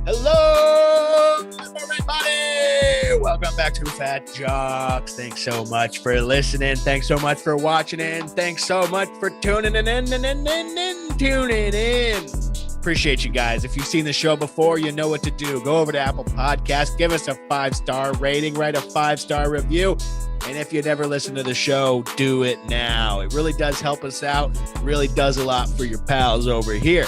Hello, everybody. Welcome back to Fat Jocks. Thanks so much for listening. Thanks so much for watching in. Thanks so much for tuning in. Appreciate you guys. If you've seen the show before, you know what to do. Go over to Apple Podcasts, give us a 5-star rating, write a 5-star review. And if you never listen to the show, do it now. It really does help us out. It really does a lot for your pals over here.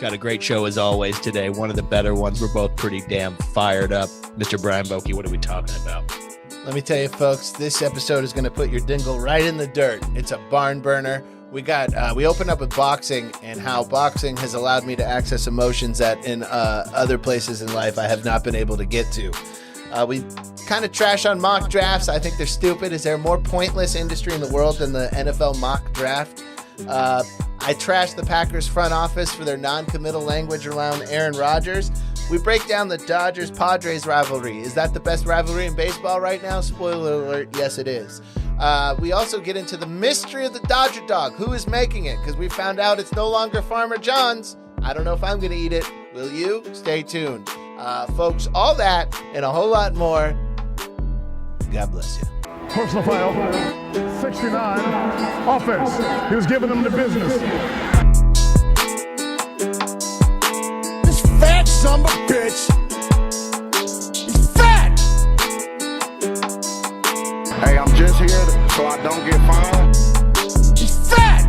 Got a great show as always today. One of the better ones. We're both pretty damn fired up. Mr. Brian Bokey, what are we talking about? Let me tell you, folks, this episode is going to put your dingle right in the dirt. It's a barn burner. We opened up with boxing and how boxing has allowed me to access emotions that in other places in life I have not been able to get to. We kind of trash on mock drafts. I think they're stupid. Is there a more pointless industry in the world than the NFL mock draft? I trashed the Packers front office for their non-committal language around Aaron Rodgers. We break down the Dodgers-Padres rivalry. Is that the best rivalry in baseball right now? Spoiler alert, yes it is. We also get into the mystery of the Dodger dog. Who is making it? Because we found out it's no longer Farmer John's. I don't know if I'm going to eat it. Will you? Stay tuned. Folks, all that and a whole lot more. God bless you. Personal foul, 69, offense. He was giving them the business. This fat son of a bitch. He's fat. Hey, I'm just here so I don't get fined. He's fat.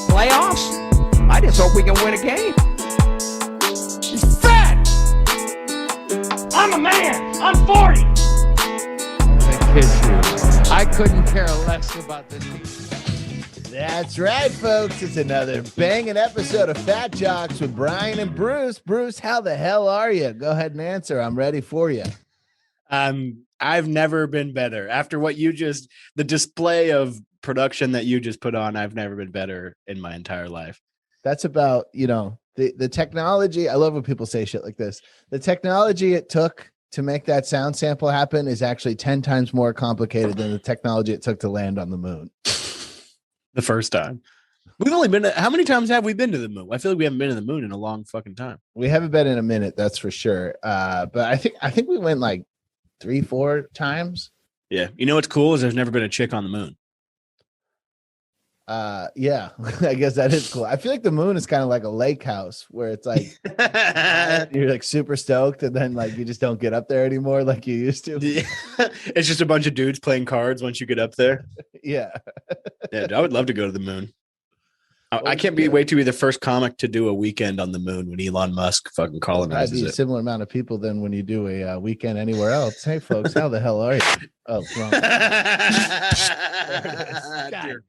Playoffs? I just hope we can win a game. He's fat. I'm a man. I'm 40. I couldn't care less about this team. That's right, folks. It's another banging episode of Fat Jocks with Brian and Bruce. Bruce, how the hell are you? Go ahead and answer. I'm ready for you. I've never been better. After what the display of production that you just put on, I've never been better in my entire life. That's about, the technology. I love when people say shit like this. The technology it took to make that sound sample happen is actually 10 times more complicated than the technology it took to land on the moon. The first time. We've only been how many times have we been to the moon? I feel like we haven't been to the moon in a long fucking time. We haven't been in a minute, that's for sure. But I think we went like 3-4 times. Yeah. You know what's cool is there's never been a chick on the moon. Yeah, I guess that is cool. I feel like the moon is kind of like a lake house where it's like you're like super stoked and then like you just don't get up there anymore like you used to. Yeah. It's just a bunch of dudes playing cards once you get up there. Yeah. Yeah, I would love to go to the moon. I can't wait to be the first comic to do a weekend on the moon when Elon Musk fucking colonizes it. A similar amount of people than when you do a weekend anywhere else. Hey, folks, how the hell are you? Oh, wrong. God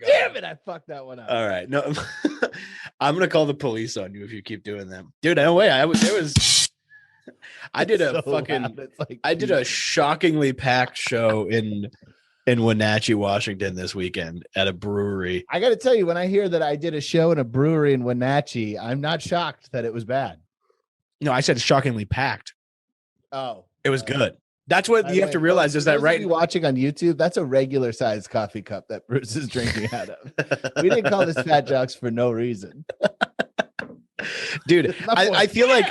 damn it, I fucked that one up. All right, no, I'm gonna call the police on you if you keep doing that, dude. No way. I did a shockingly packed show in Wenatchee, Washington this weekend at a brewery. I got to tell you, when I hear that I did a show in a brewery in Wenatchee, I'm not shocked that it was bad. No, I said shockingly packed. Oh, it was good. That's what you have to realize is that right. Watching on YouTube, that's a regular sized coffee cup that Bruce is drinking out of. We didn't call this Fat Jocks for no reason. Dude, I feel like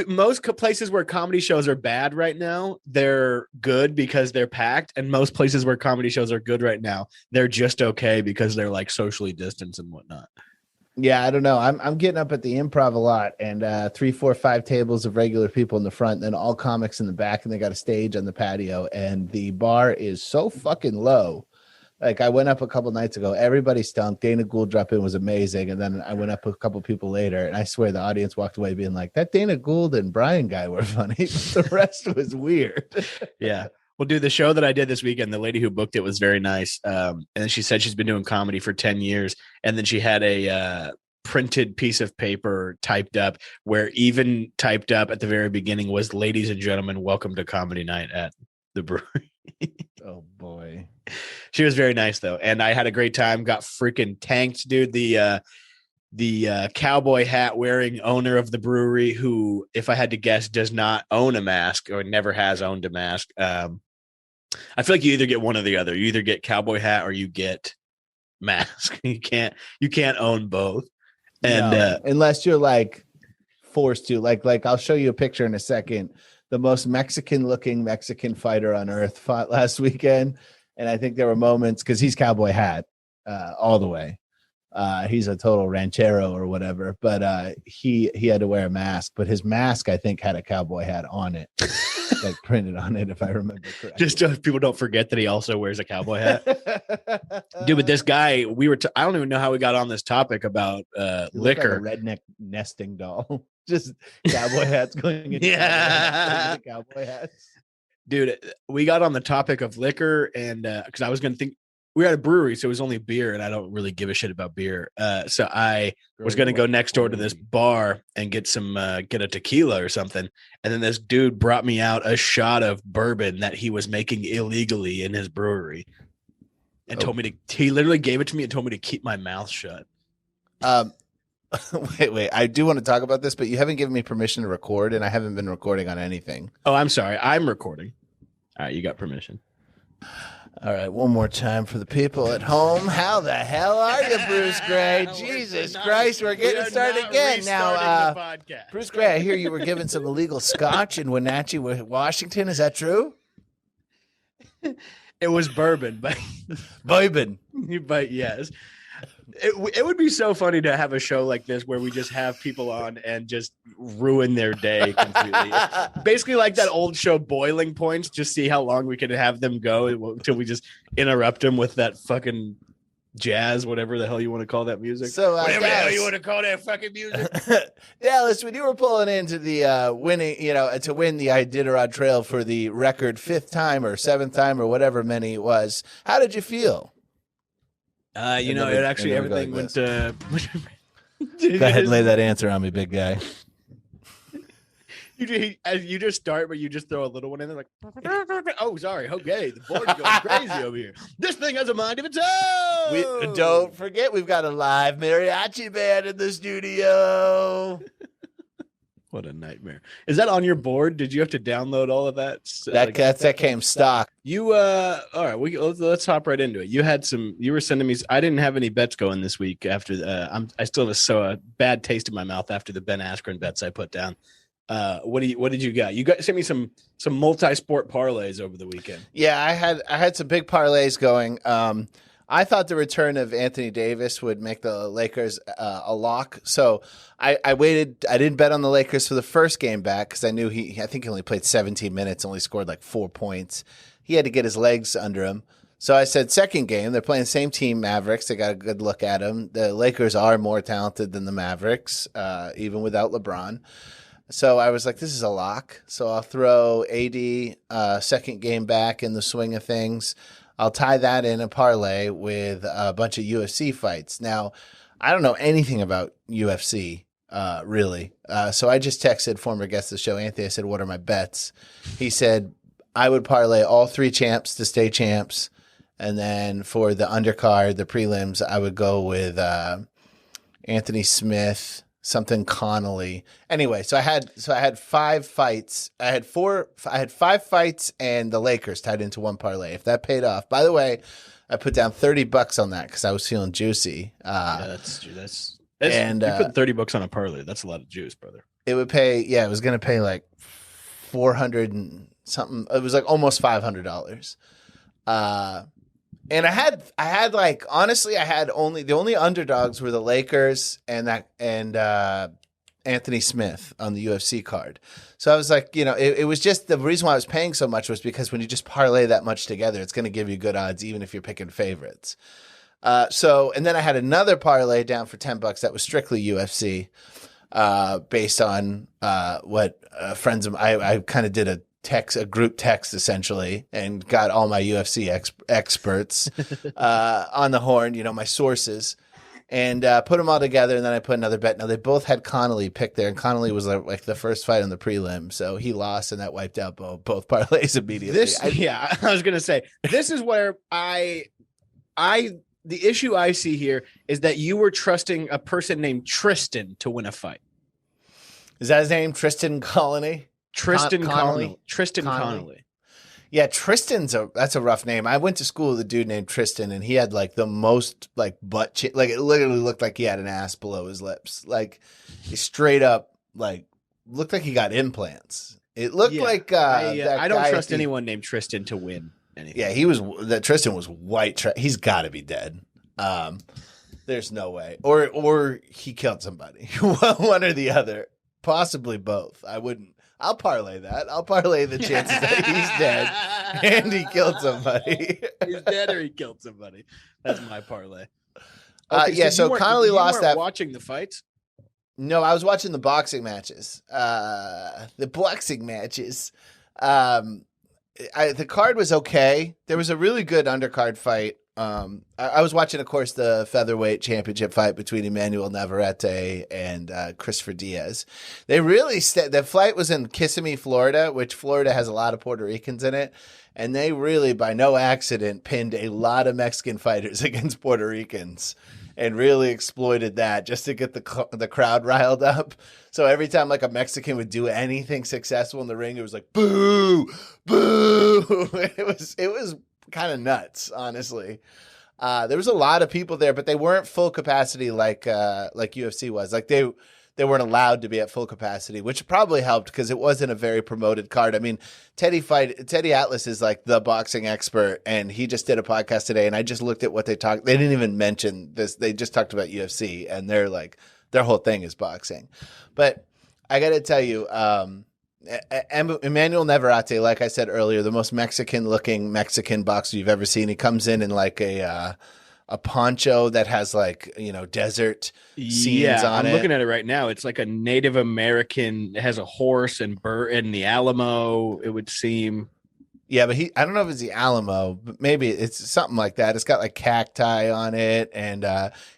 most places where comedy shows are bad right now, they're good because they're packed, and most places where comedy shows are good right now, they're just okay because they're like socially distanced and whatnot. Yeah, I don't know. I'm getting up at the Improv a lot, and 3, 4, 5 tables of regular people in the front, and then all comics in the back, and they got a stage on the patio, and the bar is so fucking low. Like I went up a couple nights ago, everybody stunk. Dana Gould drop in was amazing, and then I went up a couple people later, and I swear the audience walked away being like, "That Dana Gould and Brian guy were funny." The rest was weird. Yeah. Well, dude, the show that I did this weekend, the lady who booked it was very nice. And she said she's been doing comedy for 10 years. And then she had a printed piece of paper typed up where even typed up at the very beginning was, "Ladies and gentlemen, welcome to comedy night at the brewery." Oh, boy. She was very nice, though. And I had a great time. Got freaking tanked, dude. The cowboy hat wearing owner of the brewery, who, if I had to guess, does not own a mask or never has owned a mask. I feel like you either get one or the other. You either get cowboy hat or you get mask. You can't own both. And unless you're like forced to. Like I'll show you a picture in a second. The most Mexican-looking Mexican fighter on earth fought last weekend, and I think there were moments because he's cowboy hat all the way. He's a total ranchero or whatever, but he had to wear a mask. But his mask, I think, had a cowboy hat on it, like printed on it, if I remember correctly. Just so people don't forget that he also wears a cowboy hat. Dude, but this guy, I don't even know how we got on this topic about liquor. Like a redneck nesting doll. Just cowboy hats going into cowboy hats. Dude, we got on the topic of liquor, and because I was going to think, we were at a brewery, so it was only beer, and I don't really give a shit about beer. So I was going to go next door to this bar and get a tequila or something. And then this dude brought me out a shot of bourbon that he was making illegally in his brewery, and told me he literally gave it to me and told me to keep my mouth shut. Wait. I do want to talk about this, but you haven't given me permission to record, and I haven't been recording on anything. Oh, I'm sorry. I'm recording. All right, you got permission. All right, one more time for the people at home. How the hell are you, Bruce Gray? Jesus Christ, we're getting started again. Now, Bruce Gray, I hear you were given some illegal scotch in Wenatchee, Washington. Is that true? It was bourbon, but bourbon. But yes. It would be so funny to have a show like this where we just have people on and just ruin their day completely. Basically like that old show Boiling Points, just see how long we could have them go until we just interrupt them with that fucking jazz, whatever the hell you want to call that music. So whatever the hell you want to call that fucking music. Dallas, when you were pulling into the winning, to win the Iditarod Trail for the record 5th time or 7th time or whatever many it was, how did you feel? Everything went to. Go ahead and lay that answer on me, big guy. You just start, but you just throw a little one in there, like, oh, sorry, okay, the board's going crazy over here. This thing has a mind of its own. Don't forget, we've got a live mariachi band in the studio. What a nightmare. Is that on your board? Did you have to download all of that? That came stock. You all right, let's hop right into it. You were sending me, I didn't have any bets going this week after I still have a bad taste in my mouth after the Ben Askren bets I put down. What did you got? You sent me some multi-sport parlays over the weekend. Yeah, I had some big parlays going. I thought the return of Anthony Davis would make the Lakers a lock. So I waited. I didn't bet on the Lakers for the first game back because I knew I think he only played 17 minutes, only scored like 4 points. He had to get his legs under him. So I said second game, they're playing the same team, Mavericks. They got a good look at him. The Lakers are more talented than the Mavericks, even without LeBron. So I was like, this is a lock. So I'll throw AD second game back in the swing of things. I'll tie that in a parlay with a bunch of UFC fights. Now, I don't know anything about UFC, really. So I just texted former guest of the show, Anthony. I said, what are my bets? He said, I would parlay all 3 champs to stay champs. And then for the undercard, the prelims, I would go with Anthony Smith, something Connolly. Anyway, so I had 5 fights. I had 5 fights and the Lakers tied into one parlay. If that paid off, by the way, I put down $30 on that because I was feeling juicy. That's and you put $30 on a parlay. That's a lot of juice, brother. It would pay. Yeah, it was going to pay like 400 and something. It was like almost $500. And I had like, honestly, the only underdogs were the Lakers and Anthony Smith on the UFC card. So I was like, it was just the reason why I was paying so much was because when you just parlay that much together, it's going to give you good odds, even if you're picking favorites. And then I had another parlay down for $10 that was strictly UFC, based on what friends of mine, I kind of did a group text essentially, and got all my UFC experts on the horn, my sources, and put them all together. And then I put another bet. Now they both had Connolly picked there, and Connolly was like the first fight on the prelim, so he lost, and that wiped out both parlays immediately. I was gonna say, this is where the issue I see here is that you were trusting a person named Tristan to win a fight. Is that his name, Tristan Colony? Tristan Connolly. Yeah, that's a rough name. I went to school with a dude named Tristan, and he had like the most like butt like it literally looked like he had an ass below his lips. Like he straight up looked like he got implants. It looked like I don't trust anyone named Tristan to win anything. Yeah, Tristan was white. He's got to be dead. There's no way, or he killed somebody, one or the other, possibly both. I'll parlay that. I'll parlay the chances that he's dead and he killed somebody. He's dead or he killed somebody. That's my parlay. So Connolly lost that. Watching the fights? No, I was watching the boxing matches. The card was okay. There was a really good undercard fight. I was watching, of course, the featherweight championship fight between Emmanuel Navarrete and Christopher Diaz. They really the fight was in Kissimmee, Florida, which Florida has a lot of Puerto Ricans in it. And they really, by no accident, pinned a lot of Mexican fighters against Puerto Ricans and really exploited that just to get the crowd riled up. So every time like a Mexican would do anything successful in the ring, it was like, boo, boo. It was kind of nuts, honestly. There was a lot of people there, but they weren't full capacity like UFC was. Like they weren't allowed to be at full capacity, which probably helped because it wasn't a very promoted card. I mean, Teddy Atlas is like the boxing expert, and he just did a podcast today, and I just looked at what they talked. They didn't even mention this. They just talked about UFC, and they're like, their whole thing is boxing. But I got to tell you, Emmanuel Navarrete, like I said earlier, the most Mexican-looking Mexican boxer you've ever seen. He comes in like a poncho that has like, desert scenes on it. I'm looking at it right now. It's like a Native American. It has a horse and bird in the Alamo, it would seem. Yeah, but I don't know if it's the Alamo, but maybe it's something like that. It's got like cacti on it, and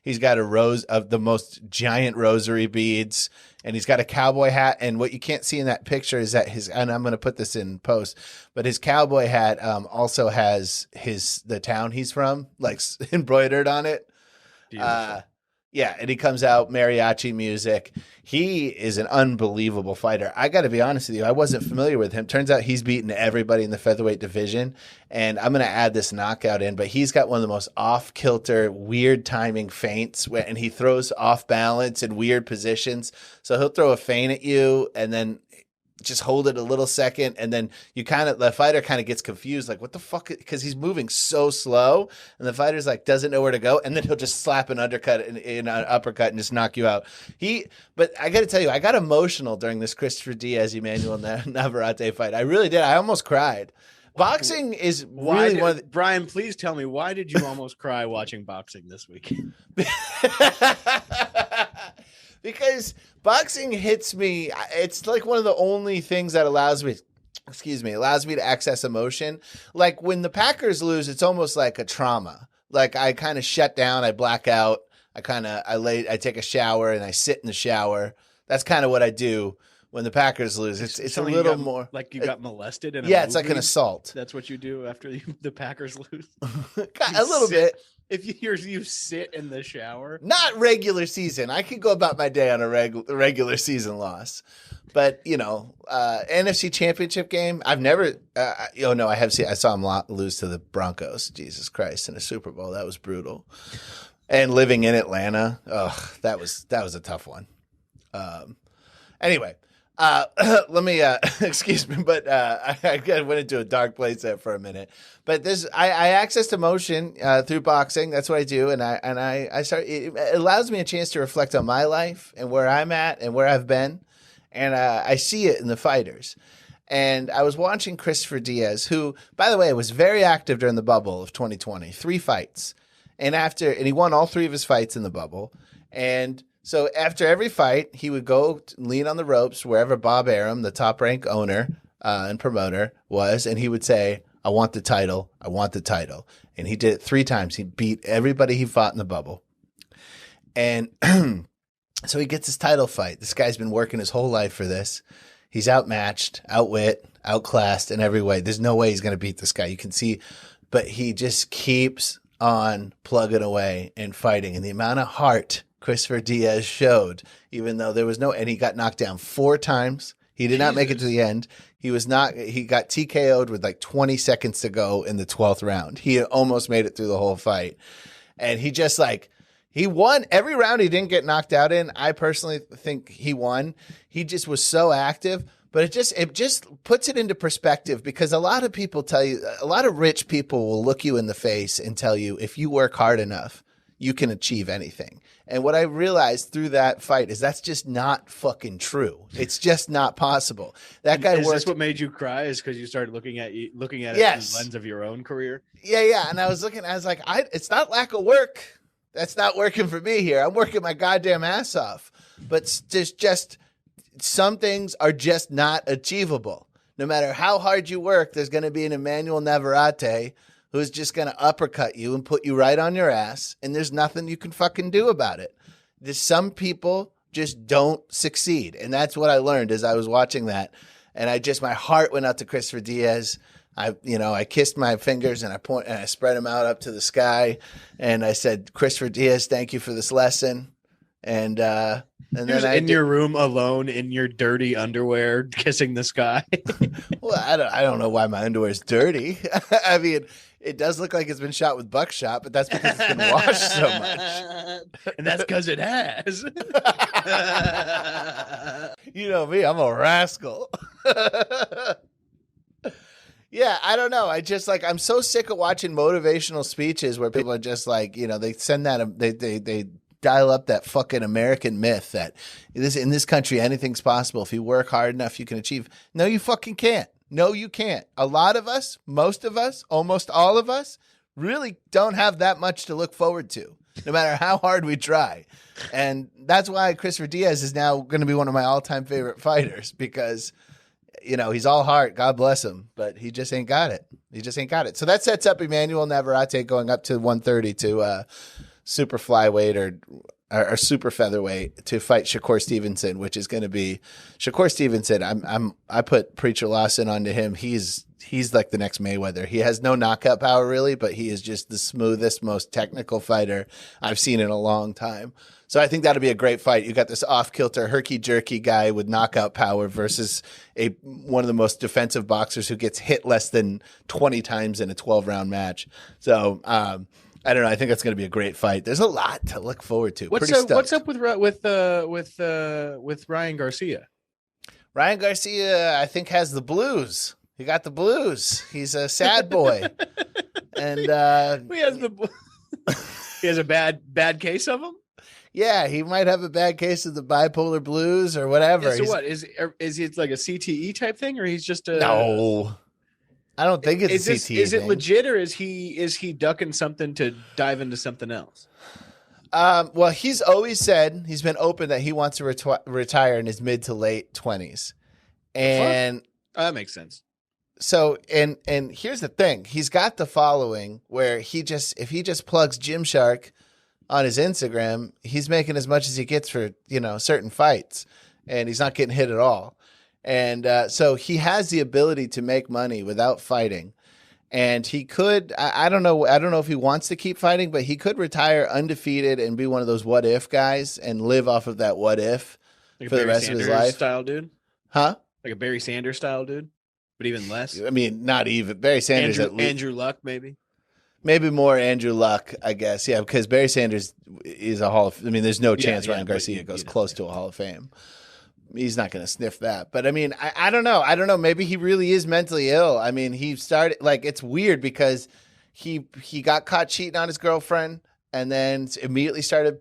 he's got a rose of the most giant rosary beads, and he's got a cowboy hat. And what you can't see in that picture is that and I'm going to put this in post, but his cowboy hat also has the town he's from, like embroidered on it. Yeah, and he comes out, mariachi music. He is an unbelievable fighter. I got to be honest with you, I wasn't familiar with him. Turns out he's beaten everybody in the featherweight division, and I'm going to add this knockout in, but he's got one of the most off-kilter, weird timing feints, and he throws off balance in weird positions. So he'll throw a feint at you, and then just hold it a little second, and then the fighter kind of gets confused, like what the fuck, because he's moving so slow, and the fighter's like doesn't know where to go, and then he'll just slap an undercut in an uppercut and just knock you out. But I got to tell you, I got emotional during this Christopher Diaz Emmanuel Navarrete fight. I really did. I almost cried. Boxing is really Brian, please tell me, why did you almost cry watching boxing this week? Because boxing hits me. It's like one of the only things that allows me to access emotion. Like when the Packers lose, it's almost like a trauma. Like I kind of shut down, I black out, I take a shower and I sit in the shower. That's kind of what I do when the Packers lose. It's a little more like you got molested in a it's movie? like an assault. That's what you do after the Packers lose. A little bit. If you sit in the shower, not regular season. I could go about my day on a regular season loss, but NFC Championship game. I've never. I have seen. I saw him lose to the Broncos. Jesus Christ, in a Super Bowl. That was brutal. And living in Atlanta, that was a tough one. Anyway. Let me excuse me, but I went into a dark place there for a minute. But I accessed emotion through boxing. That's what I do, and I start. It allows me a chance to reflect on my life and where I'm at and where I've been, and I see it in the fighters. And I was watching Christopher Diaz, who, by the way, was very active during the bubble of 2020. 3 fights, and he won all 3 of his fights in the bubble, and. So after every fight, he would go lean on the ropes wherever Bob Arum, the top-rank owner and promoter, was, and he would say, I want the title. I want the title. And he did it 3 times. He beat everybody he fought in the bubble. And so he gets his title fight. This guy's been working his whole life for this. He's outmatched, outwit, outclassed in every way. There's no way he's going to beat this guy. You can see, but he just keeps on plugging away and fighting. And the amount of heart Christopher Diaz showed, even though there was and he got knocked down 4 times. He did not make it to the end. He got TKO'd with like 20 seconds to go in the 12th round. He almost made it through the whole fight. And he just He won every round he didn't get knocked out in. I personally think he won. He just was so active, but it just puts it into perspective because a lot of people tell you, a lot of rich people will look you in the face and tell you if you work hard enough, you can achieve anything. And what I realized through that fight is that's just not fucking true. It's just not possible. That guy Is worked. this what made you cry? Is because you started looking at it through the lens of your own career? Yeah. And I was like, it's not lack of work. That's not working for me here. I'm working my goddamn ass off. But just some things are just not achievable. No matter how hard you work, there's going to be an Emmanuel Navarrete who's just going to uppercut you and put you right on your ass, and there's nothing you can fucking do about it. There's some people just don't succeed, and that's what I learned as I was watching that. And my heart went out to Christopher Diaz. I kissed my fingers and I spread them out up to the sky, and I said, "Christopher Diaz, thank you for this lesson." And then in your room alone in your dirty underwear, kissing the sky. Well, I don't know why my underwear is dirty. I mean, it does look like it's been shot with buckshot, but that's because it's been washed so much. And that's because it has. You know me, I'm a rascal. Yeah, I don't know. I'm so sick of watching motivational speeches where people are just like, they send that, they dial up that fucking American myth that in this country, anything's possible. If you work hard enough, you can achieve. No, you fucking can't. No, you can't. A lot of us, most of us, almost all of us really don't have that much to look forward to, no matter how hard we try. And that's why Christopher Diaz is now going to be one of my all-time favorite fighters because, he's all heart. God bless him. But he just ain't got it. So that sets up Emmanuel Navarrete going up to 130 to super flyweight or super featherweight to fight Shakur Stevenson, which is going to be Shakur Stevenson. I put Preacher Lawson onto him. He's like the next Mayweather. He has no knockout power really, but he is just the smoothest, most technical fighter I've seen in a long time. So I think that'll be a great fight. You got this off-kilter, herky-jerky guy with knockout power versus one of the most defensive boxers who gets hit less than 20 times in a 12-round match. So I don't know. I think that's going to be a great fight. There's a lot to look forward to. What's up with Ryan Garcia? Ryan Garcia, I think, has the blues. He got the blues. He's a sad boy, and he has a bad case of them. Yeah, he might have a bad case of the bipolar blues or whatever. Yeah, so what is it like a CTE type thing, or he's just a no? I don't think it's a CTE. Is it legit, or is he ducking something to dive into something else? Well, he's always said he's been open that he wants to retire in his mid to late 20s, and that makes sense. So, and here's the thing: he's got the following where if he just plugs Gymshark on his Instagram, he's making as much as he gets for certain fights, and he's not getting hit at all. And so he has the ability to make money without fighting. And he could, I don't know if he wants to keep fighting, but he could retire undefeated and be one of those what if guys and live off of that what if for the rest of his life. Style dude? Huh? Like a Barry Sanders style dude, but even less. I mean, not even Barry Sanders. Andrew Luck, maybe. Maybe more Andrew Luck, I guess. Yeah, because Barry Sanders is a Hall of. I mean, there's no chance Ryan Garcia goes close to a Hall of Fame. He's not going to sniff that. But I mean, I don't know. I don't know. Maybe he really is mentally ill. I mean, he started it's weird because he got caught cheating on his girlfriend and then immediately started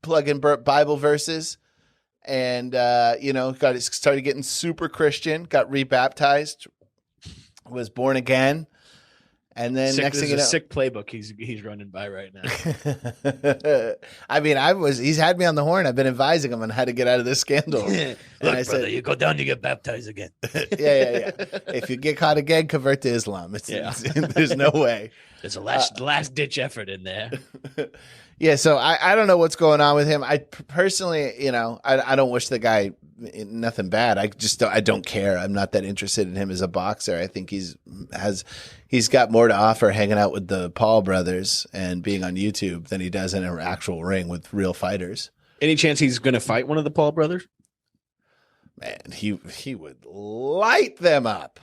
plugging Bible verses and started getting super Christian, got rebaptized, was born again. And then next thing you know, sick playbook he's running by right now. I mean, he's had me on the horn. I've been advising him on how to get out of this scandal. Look, I said, brother, you go down, you get baptized again. Yeah. If you get caught again, convert to Islam. There's no way. There's a last ditch effort in there. Yeah, so I don't know what's going on with him. I personally, I don't wish the guy nothing bad. I don't care. I'm not that interested in him as a boxer. I think he's got more to offer hanging out with the Paul brothers and being on YouTube than he does in an actual ring with real fighters. Any chance he's going to fight one of the Paul brothers? Man, he would light them up.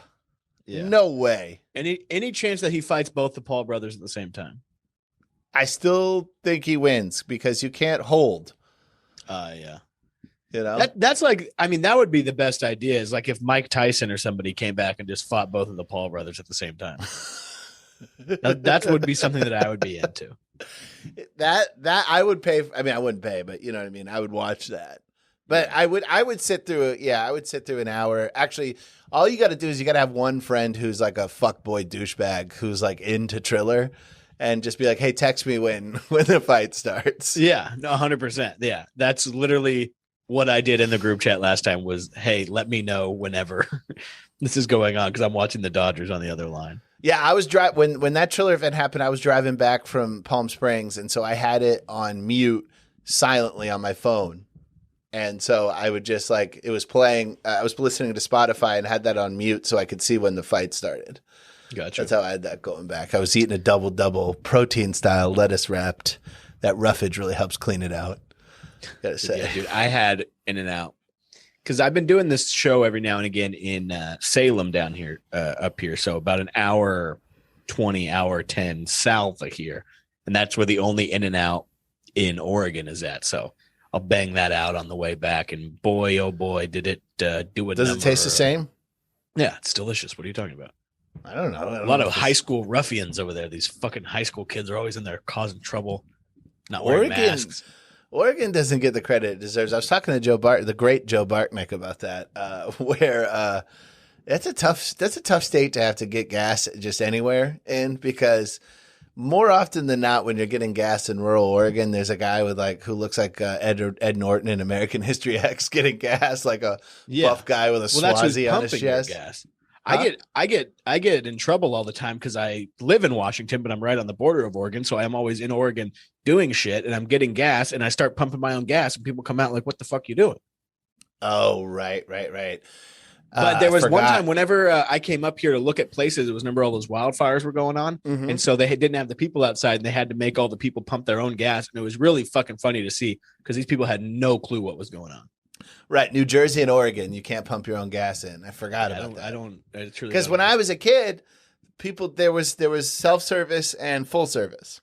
Yeah. No way. Any chance that he fights both the Paul brothers at the same time? I still think he wins because you can't hold. Yeah. You know, That's like, I mean, that would be the best idea is like if Mike Tyson or somebody came back and just fought both of the Paul brothers at the same time. That would be something that I would be into. That I would pay. I mean, I wouldn't pay, but you know what I mean? I would watch that. But yeah. I would sit through it. Yeah, I would sit through an hour. Actually, all you got to do is you got to have one friend who's like a fuckboy douchebag who's like into Triller and just be like, hey, text me when the fight starts. Yeah, no, 100%. Yeah, that's literally what I did in the group chat last time was, hey, let me know whenever this is going on because I'm watching the Dodgers on the other line. Yeah, I was when that Triller event happened, I was driving back from Palm Springs, and so I had it on mute silently on my phone. And so I would just like, it was playing, I was listening to Spotify and had that on mute so I could see when the fight started. Gotcha. That's how I had that going back. I was eating a double protein style lettuce wrapped. That roughage really helps clean it out. Gotta say. Yeah, dude, I had In-N-Out because I've been doing this show every now and again in Salem down here, up here. So about an hour 20, hour 10 south of here. And that's where the only In-N-Out in Oregon is at. So I'll bang that out on the way back. And boy, oh boy, did it do it. Does it taste the same? Yeah, it's delicious. What are you talking about? I don't know. A lot of high school ruffians over there. These fucking high school kids are always in there causing trouble, not wearing masks. Oregon doesn't get the credit it deserves. I was talking to the great Joe Bartnick about that, where that's a tough state to have to get gas just anywhere in, because more often than not, when you're getting gas in rural Oregon, there's a guy with who looks like Ed Norton in American History X getting gas, like a buff guy with a Swazi on his chest. Gas. Huh? I get in trouble all the time because I live in Washington, but I'm right on the border of Oregon, so I'm always in Oregon doing shit, and I'm getting gas, and I start pumping my own gas, and people come out like, "What the fuck you doing?" Oh, right. But there was one time whenever I came up here to look at places, it was remember all those wildfires were going on. Mm-hmm. And so they didn't have the people outside and they had to make all the people pump their own gas. And it was really fucking funny to see because these people had no clue what was going on. Right. New Jersey and Oregon, you can't pump your own gas in. I forgot about that. Because when I was a kid, there was self-service and full service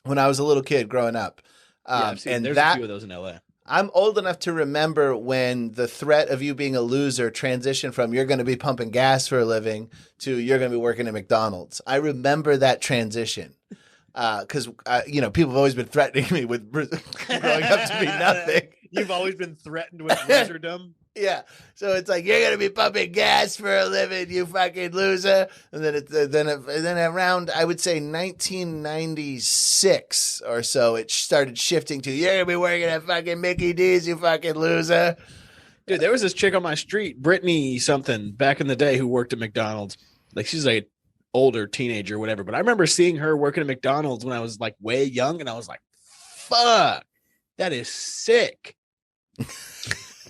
when I was a little kid growing up. There's a few of those in LA. I'm old enough to remember when the threat of you being a loser transitioned from you're going to be pumping gas for a living to you're going to be working at McDonald's. I remember that transition because, people have always been threatening me with growing up to be nothing. You've always been threatened with loserdom? Yeah. So it's like, you're going to be pumping gas for a living, you fucking loser. And then around, I would say 1996 or so, it started shifting to, you're going to be working at fucking Mickey D's, you fucking loser. Dude, there was this chick on my street, Brittany something, back in the day who worked at McDonald's. Like, she's like older teenager or whatever. But I remember seeing her working at McDonald's when I was like way young. And I was like, fuck, that is sick.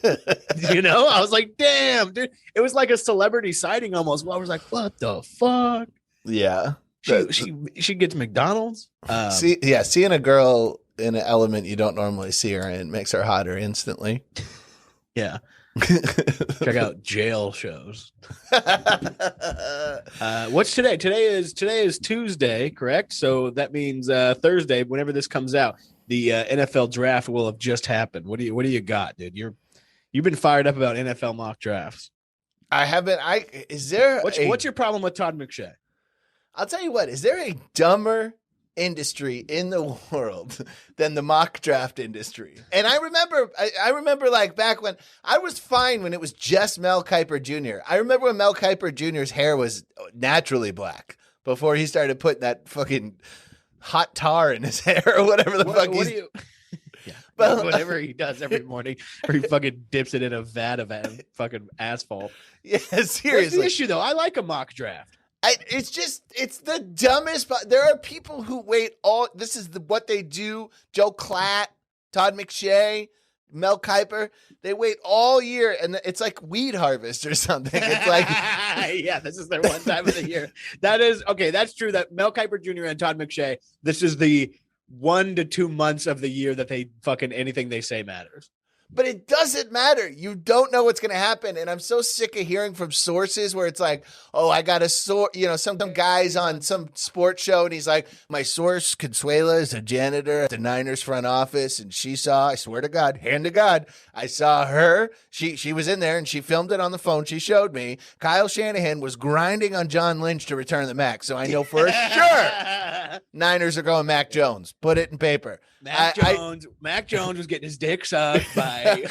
I was like, damn, dude. It was like a celebrity sighting almost. I was like, what the fuck? Yeah. She gets McDonald's. Seeing a girl in an element you don't normally see her in makes her hotter instantly. Yeah. Check out jail shows. What's today? Today is Tuesday, correct? So that means Thursday, whenever this comes out, the NFL draft will have just happened. What do you got, dude? You've been fired up about NFL mock drafts. I haven't. What's your problem with Todd McShay? I'll tell you what. Is there a dumber industry in the world than the mock draft industry? And I remember like back when I was fine when it was just Mel Kiper Jr. I remember when Mel Kiper Jr.'s hair was naturally black before he started putting that fucking hot tar in his hair or whatever the fuck he's... Yeah, but whatever he does every morning, or he fucking dips it in a vat of fucking asphalt. Yeah, seriously. What's the issue, though? I like a mock draft. It's the dumbest. There are people who wait this is what they do. Joe Klatt, Todd McShay, Mel Kiper. They wait all year, and it's like weed harvest or something. It's like, yeah, this is their one time of the year. That is okay. That's true. That Mel Kiper Jr. and Todd McShay. This is the 1 to 2 months of the year that they fucking anything they say matters. But it doesn't matter. You don't know what's going to happen. And I'm so sick of hearing from sources where it's like, oh, I got a source, some guy's on some sports show and he's like, my source, Consuela, is a janitor at the Niners front office. And she saw, I swear to God, hand to God, I saw her. She was in there and she filmed it on the phone. She showed me. Kyle Shanahan was grinding on John Lynch to return the Mac. So I know for sure Niners are going Mac Jones. Put it in paper. Mac Jones was getting his dick sucked by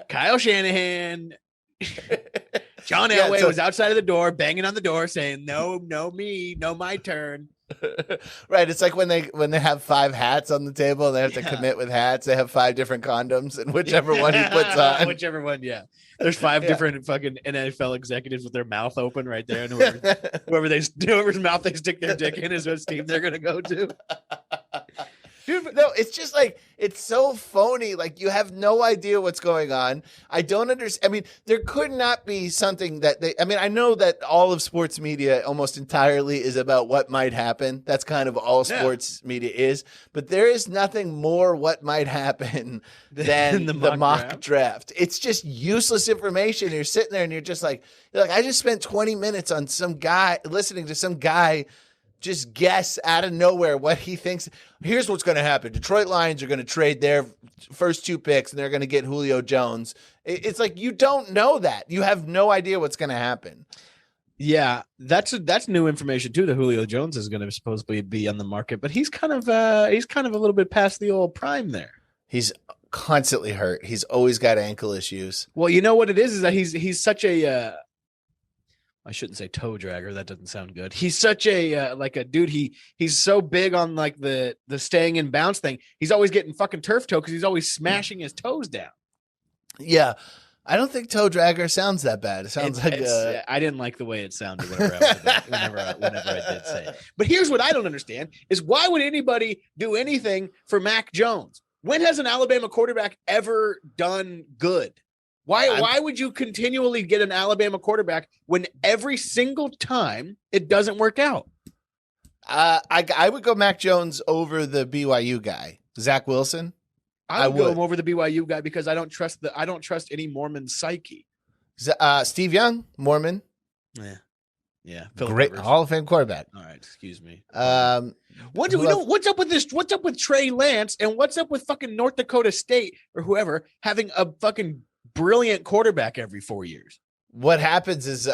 Kyle Shanahan. John Elway was outside of the door, banging on the door, saying, "No, me, no, my turn." Right. It's like when they have 5 hats on the table and they have to commit with hats. They have 5 different condoms, and whichever one he puts on, whichever one, yeah. There's 5 different fucking NFL executives with their mouth open right there, and whoever's mouth they stick their dick in is what team they're gonna go to. Dude, but no, it's just like, it's so phony. Like, you have no idea what's going on. I don't understand. I mean, there could not be something I know that all of sports media almost entirely is about what might happen. That's kind of all sports media is. But there is nothing more what might happen than the mock draft. It's just useless information. You're sitting there and you're like, I just spent 20 minutes on some guy, listening to some guy just guess out of nowhere what he thinks. Here's what's going to happen. Detroit Lions are going to trade their first 2 picks and they're going to get Julio Jones. It's like, you don't know that. You have no idea what's going to happen. Yeah, that's new information too. That Julio Jones is going to supposedly be on the market, but he's kind of a little bit past the old prime there. He's constantly hurt. He's always got ankle issues. Well, you know what it is that he's such a I shouldn't say toe dragger. That doesn't sound good. He's such a like a dude. He's so big on like the staying in bounds thing. He's always getting fucking turf toe because he's always smashing his toes down. Yeah, I don't think toe dragger sounds that bad. It sounds I didn't like the way it sounded whenever I did say it. But here's what I don't understand is why would anybody do anything for Mac Jones? When has an Alabama quarterback ever done good? Why would you continually get an Alabama quarterback when every single time it doesn't work out? I would go Mac Jones over the BYU guy, Zach Wilson. I would go him over the BYU guy because I don't trust any Mormon psyche. Steve Young, Mormon. Yeah. Great Hall of Fame quarterback. All right, excuse me. What's up with this? What's up with Trey Lance and what's up with fucking North Dakota State or whoever having a fucking brilliant quarterback every 4 years? What happens is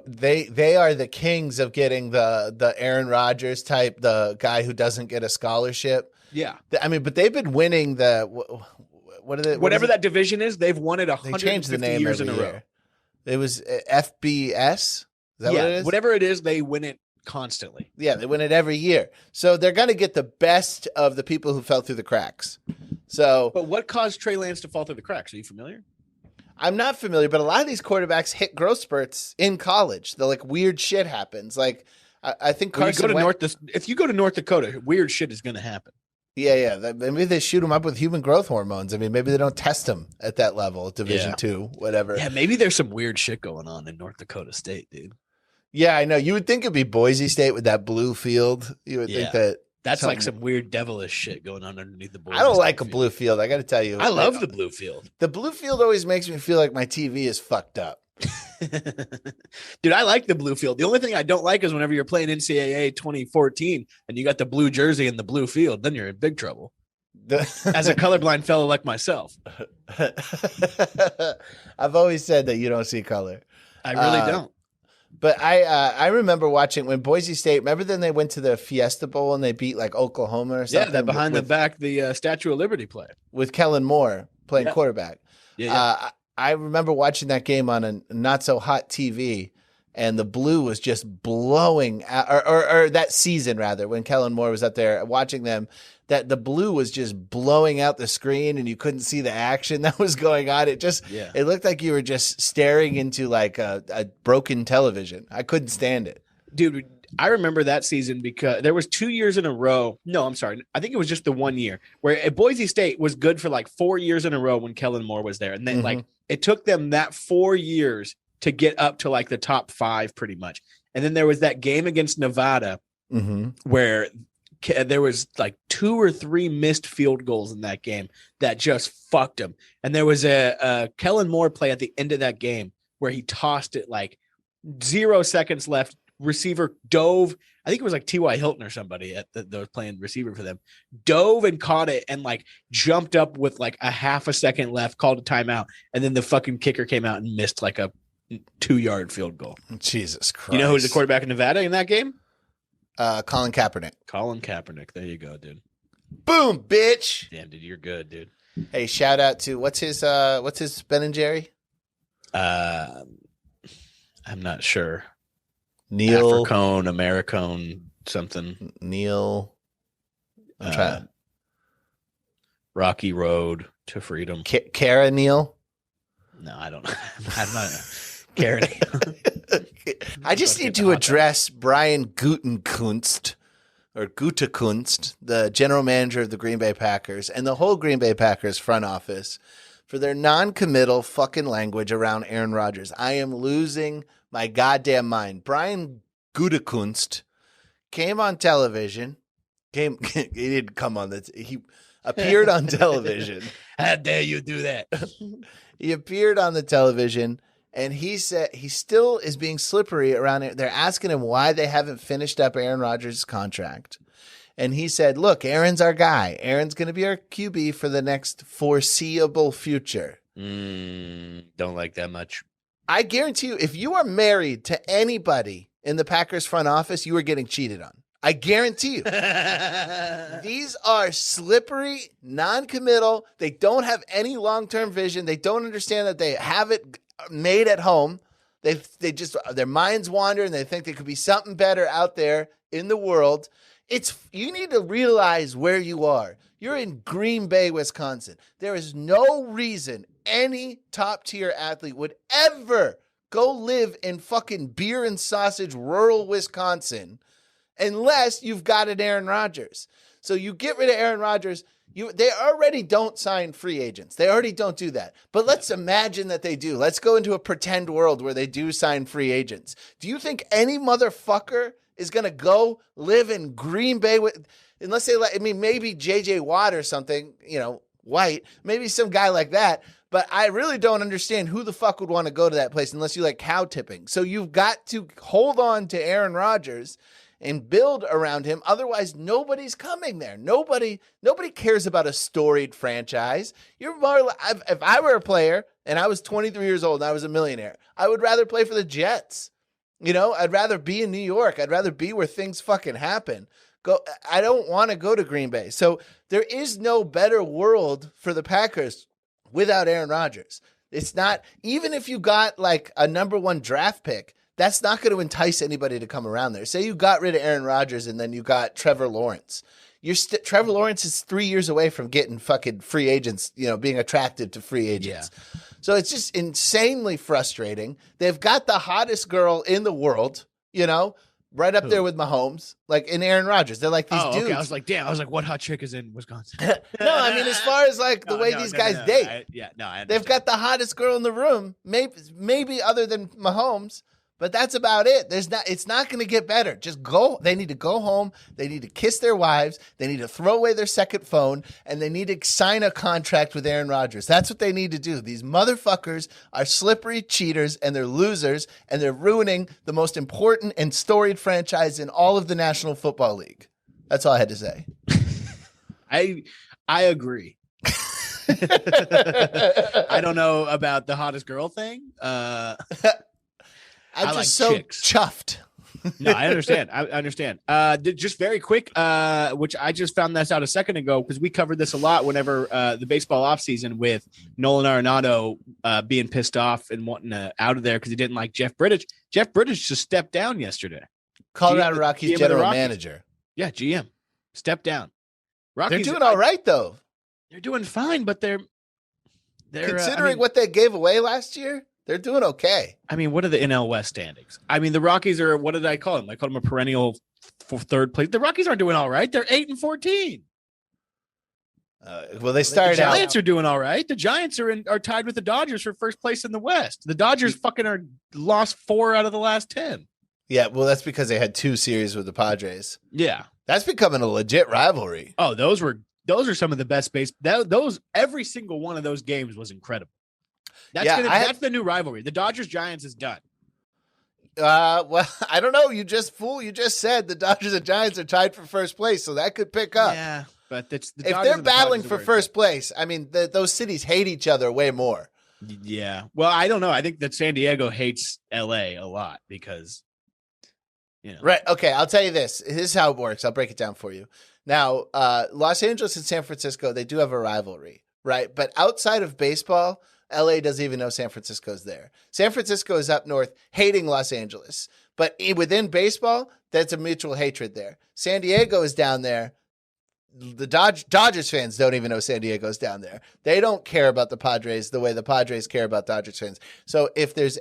they are the kings of getting the Aaron Rodgers type, the guy who doesn't get a scholarship. Yeah, I mean, but they've been winning whatever that division is. They've won it 150 years in a row. It was FBS. Is that what it is? Whatever it is, they win it constantly. Yeah, they win it every year. So they're going to get the best of the people who fell through the cracks. So, but what caused Trey Lance to fall through the cracks? Are you familiar? I'm not familiar, but a lot of these quarterbacks hit growth spurts in college. The like weird shit happens. Like I think Carson if you go to North Dakota, weird shit is going to happen. Yeah. Maybe they shoot them up with human growth hormones. I mean, maybe they don't test them at that level, Division II, whatever. Yeah, maybe there's some weird shit going on in North Dakota State, dude. Yeah, I know. You would think it'd be Boise State with that blue field. You would think that. That's like some weird devilish shit going on underneath the Boise I don't State like a field. blue field. I got to tell you. I love the blue field. The blue field always makes me feel like my TV is fucked up. Dude, I like the blue field. The only thing I don't like is whenever you're playing NCAA 2014 and you got the blue jersey and the blue field, then you're in big trouble. As a colorblind fellow like myself. I've always said that you don't see color. I really don't. But I remember watching when Boise State, remember then they went to the Fiesta Bowl and they beat like Oklahoma or something? Yeah, that behind the back, the Statue of Liberty play. With Kellen Moore playing quarterback. Yeah. I remember watching that game on a not so hot TV, and the blue was just blowing out, or that season rather, when Kellen Moore was up there watching them, that the blue was just blowing out the screen and you couldn't see the action that was going on. It just, it looked like you were just staring into like a broken television. I couldn't stand it. Dude, I remember that season because there was 2 years in a row. No, I'm sorry. I think it was just the 1 year where Boise State was good for like 4 years in a row when Kellen Moore was there. And then like it took them that 4 years to get up to like the top 5 pretty much. And then there was that game against Nevada where there was like 2 or 3 missed field goals in that game that just fucked him. And there was a Kellen Moore play at the end of that game where he tossed it like 0 seconds left. Receiver dove. I think it was like T.Y. Hilton or somebody that was playing receiver for them. Dove and caught it and like jumped up with like a half a second left, called a timeout. And then the fucking kicker came out and missed like a 2-yard field goal. Jesus Christ. You know who was the quarterback in Nevada in that game? Colin Kaepernick. Colin Kaepernick. There you go, dude. Boom, bitch. Damn, dude, you're good, dude. Hey, shout out to what's his Ben and Jerry? I'm not sure. Neil Africone, Americone, something. Neil. I'm trying. Rocky Road to Freedom. Cara Neil. No, I don't know. I'm not Cara. I just need to address Brian Gutekunst, the general manager of the Green Bay Packers, and the whole Green Bay Packers front office for their non-committal fucking language around Aaron Rodgers. I am losing my goddamn mind. Brian Gutekunst came on television. He didn't come on this. He appeared on television. How dare you do that? He appeared on the television, and he said he still is being slippery around it. They're asking him why they haven't finished up Aaron Rodgers' contract. And he said, look, Aaron's our guy. Aaron's going to be our QB for the next foreseeable future. Don't like that much. I guarantee you, if you are married to anybody in the Packers front office, you are getting cheated on. I guarantee you. These are slippery, non-committal. They don't have any long-term vision. They don't understand that they have it made at home. They just, their minds wander and they think there could be something better out there in the world. You need to realize where you are. You're in Green Bay, Wisconsin. There is no reason any top-tier athlete would ever go live in fucking beer and sausage rural Wisconsin unless you've got an Aaron Rodgers. So you get rid of Aaron Rodgers. They already don't sign free agents. They already don't do that. But let's imagine that they do. Let's go into a pretend world where they do sign free agents. Do you think any motherfucker is going to go live in Green Bay unless maybe JJ Watt or something, White, maybe some guy like that. But I really don't understand who the fuck would want to go to that place unless you like cow tipping. So you've got to hold on to Aaron Rodgers and build around him. Otherwise, nobody's coming there. Nobody cares about a storied franchise. You're more. If I were a player and I was 23 years old and I was a millionaire, I would rather play for the Jets. I'd rather be in New York. I'd rather be where things fucking happen. I don't want to go to Green Bay. So there is no better world for the Packers without Aaron Rodgers. It's not, even if you got like a number 1 draft pick, that's not going to entice anybody to come around there. Say you got rid of Aaron Rodgers and then you got Trevor Lawrence. Trevor Lawrence is 3 years away from getting fucking free agents, being attracted to free agents. Yeah. So it's just insanely frustrating. They've got the hottest girl in the world, right up there with Mahomes, like in Aaron Rodgers. They're like these dudes. Okay. I was like, damn. I was like, what hot chick is in Wisconsin? No, I mean, as far as like the way these guys date, they've got the hottest girl in the room, maybe other than Mahomes. But that's about it. It's not going to get better. Just go. They need to go home. They need to kiss their wives. They need to throw away their second phone, and they need to sign a contract with Aaron Rodgers. That's what they need to do. These motherfuckers are slippery cheaters, and they're losers, and they're ruining the most important and storied franchise in all of the National Football League. That's all I had to say. I agree. I don't know about the hottest girl thing. I'm just like so chicks. chuffed. No, I understand. I understand. Just very quick, which I just found this out a second ago because we covered this a lot whenever the baseball offseason with Nolan Arenado being pissed off and wanting out of there because he didn't like Jeff Bridich. Jeff Bridich just stepped down yesterday. Colorado Rockies general manager. Yeah, GM. Stepped down. Rockies, they're doing all right, though. They're doing fine, but they're considering what they gave away last year. They're doing okay. I mean, what are the NL West standings? I mean, the Rockies are, what did I call them? I called them a perennial for third place. The Rockies aren't doing all right. They're 8-14. Well, they started out. The Giants are doing all right. The Giants are tied with the Dodgers for first place in the West. The Dodgers fucking are lost 4 out of the last 10. Yeah, well, that's because they had 2 series with the Padres. Yeah. That's becoming a legit rivalry. Oh, those are some of the best those every single one of those games was incredible. That's the new rivalry. The Dodgers Giants is done. Well, I don't know. You just said the Dodgers and Giants are tied for first place, so that could pick up. Yeah, but if they're battling for first place, I mean, those cities hate each other way more. Yeah. Well, I don't know. I think that San Diego hates LA a lot because, Right. Okay. I'll tell you this. This is how it works. I'll break it down for you. Now, Los Angeles and San Francisco, they do have a rivalry, right? But outside of baseball, LA doesn't even know San Francisco's there. San Francisco is up north hating Los Angeles. But within baseball, that's a mutual hatred there. San Diego is down there. The Dodgers fans don't even know San Diego's down there. They don't care about the Padres the way the Padres care about Dodgers fans. So if there's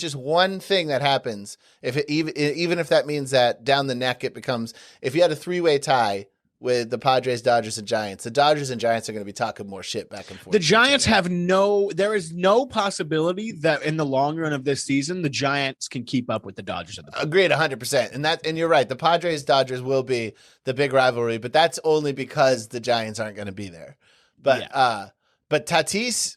just one thing that happens, even if that means that down the neck it becomes, if you had a 3-way tie with the Padres, Dodgers, and Giants, the Dodgers and Giants are going to be talking more shit back and forth. The Giants there is no possibility that in the long run of this season, the Giants can keep up with the Dodgers. Agreed 100%. And you're right. The Padres, Dodgers will be the big rivalry, but that's only because the Giants aren't going to be there. But, but Tatis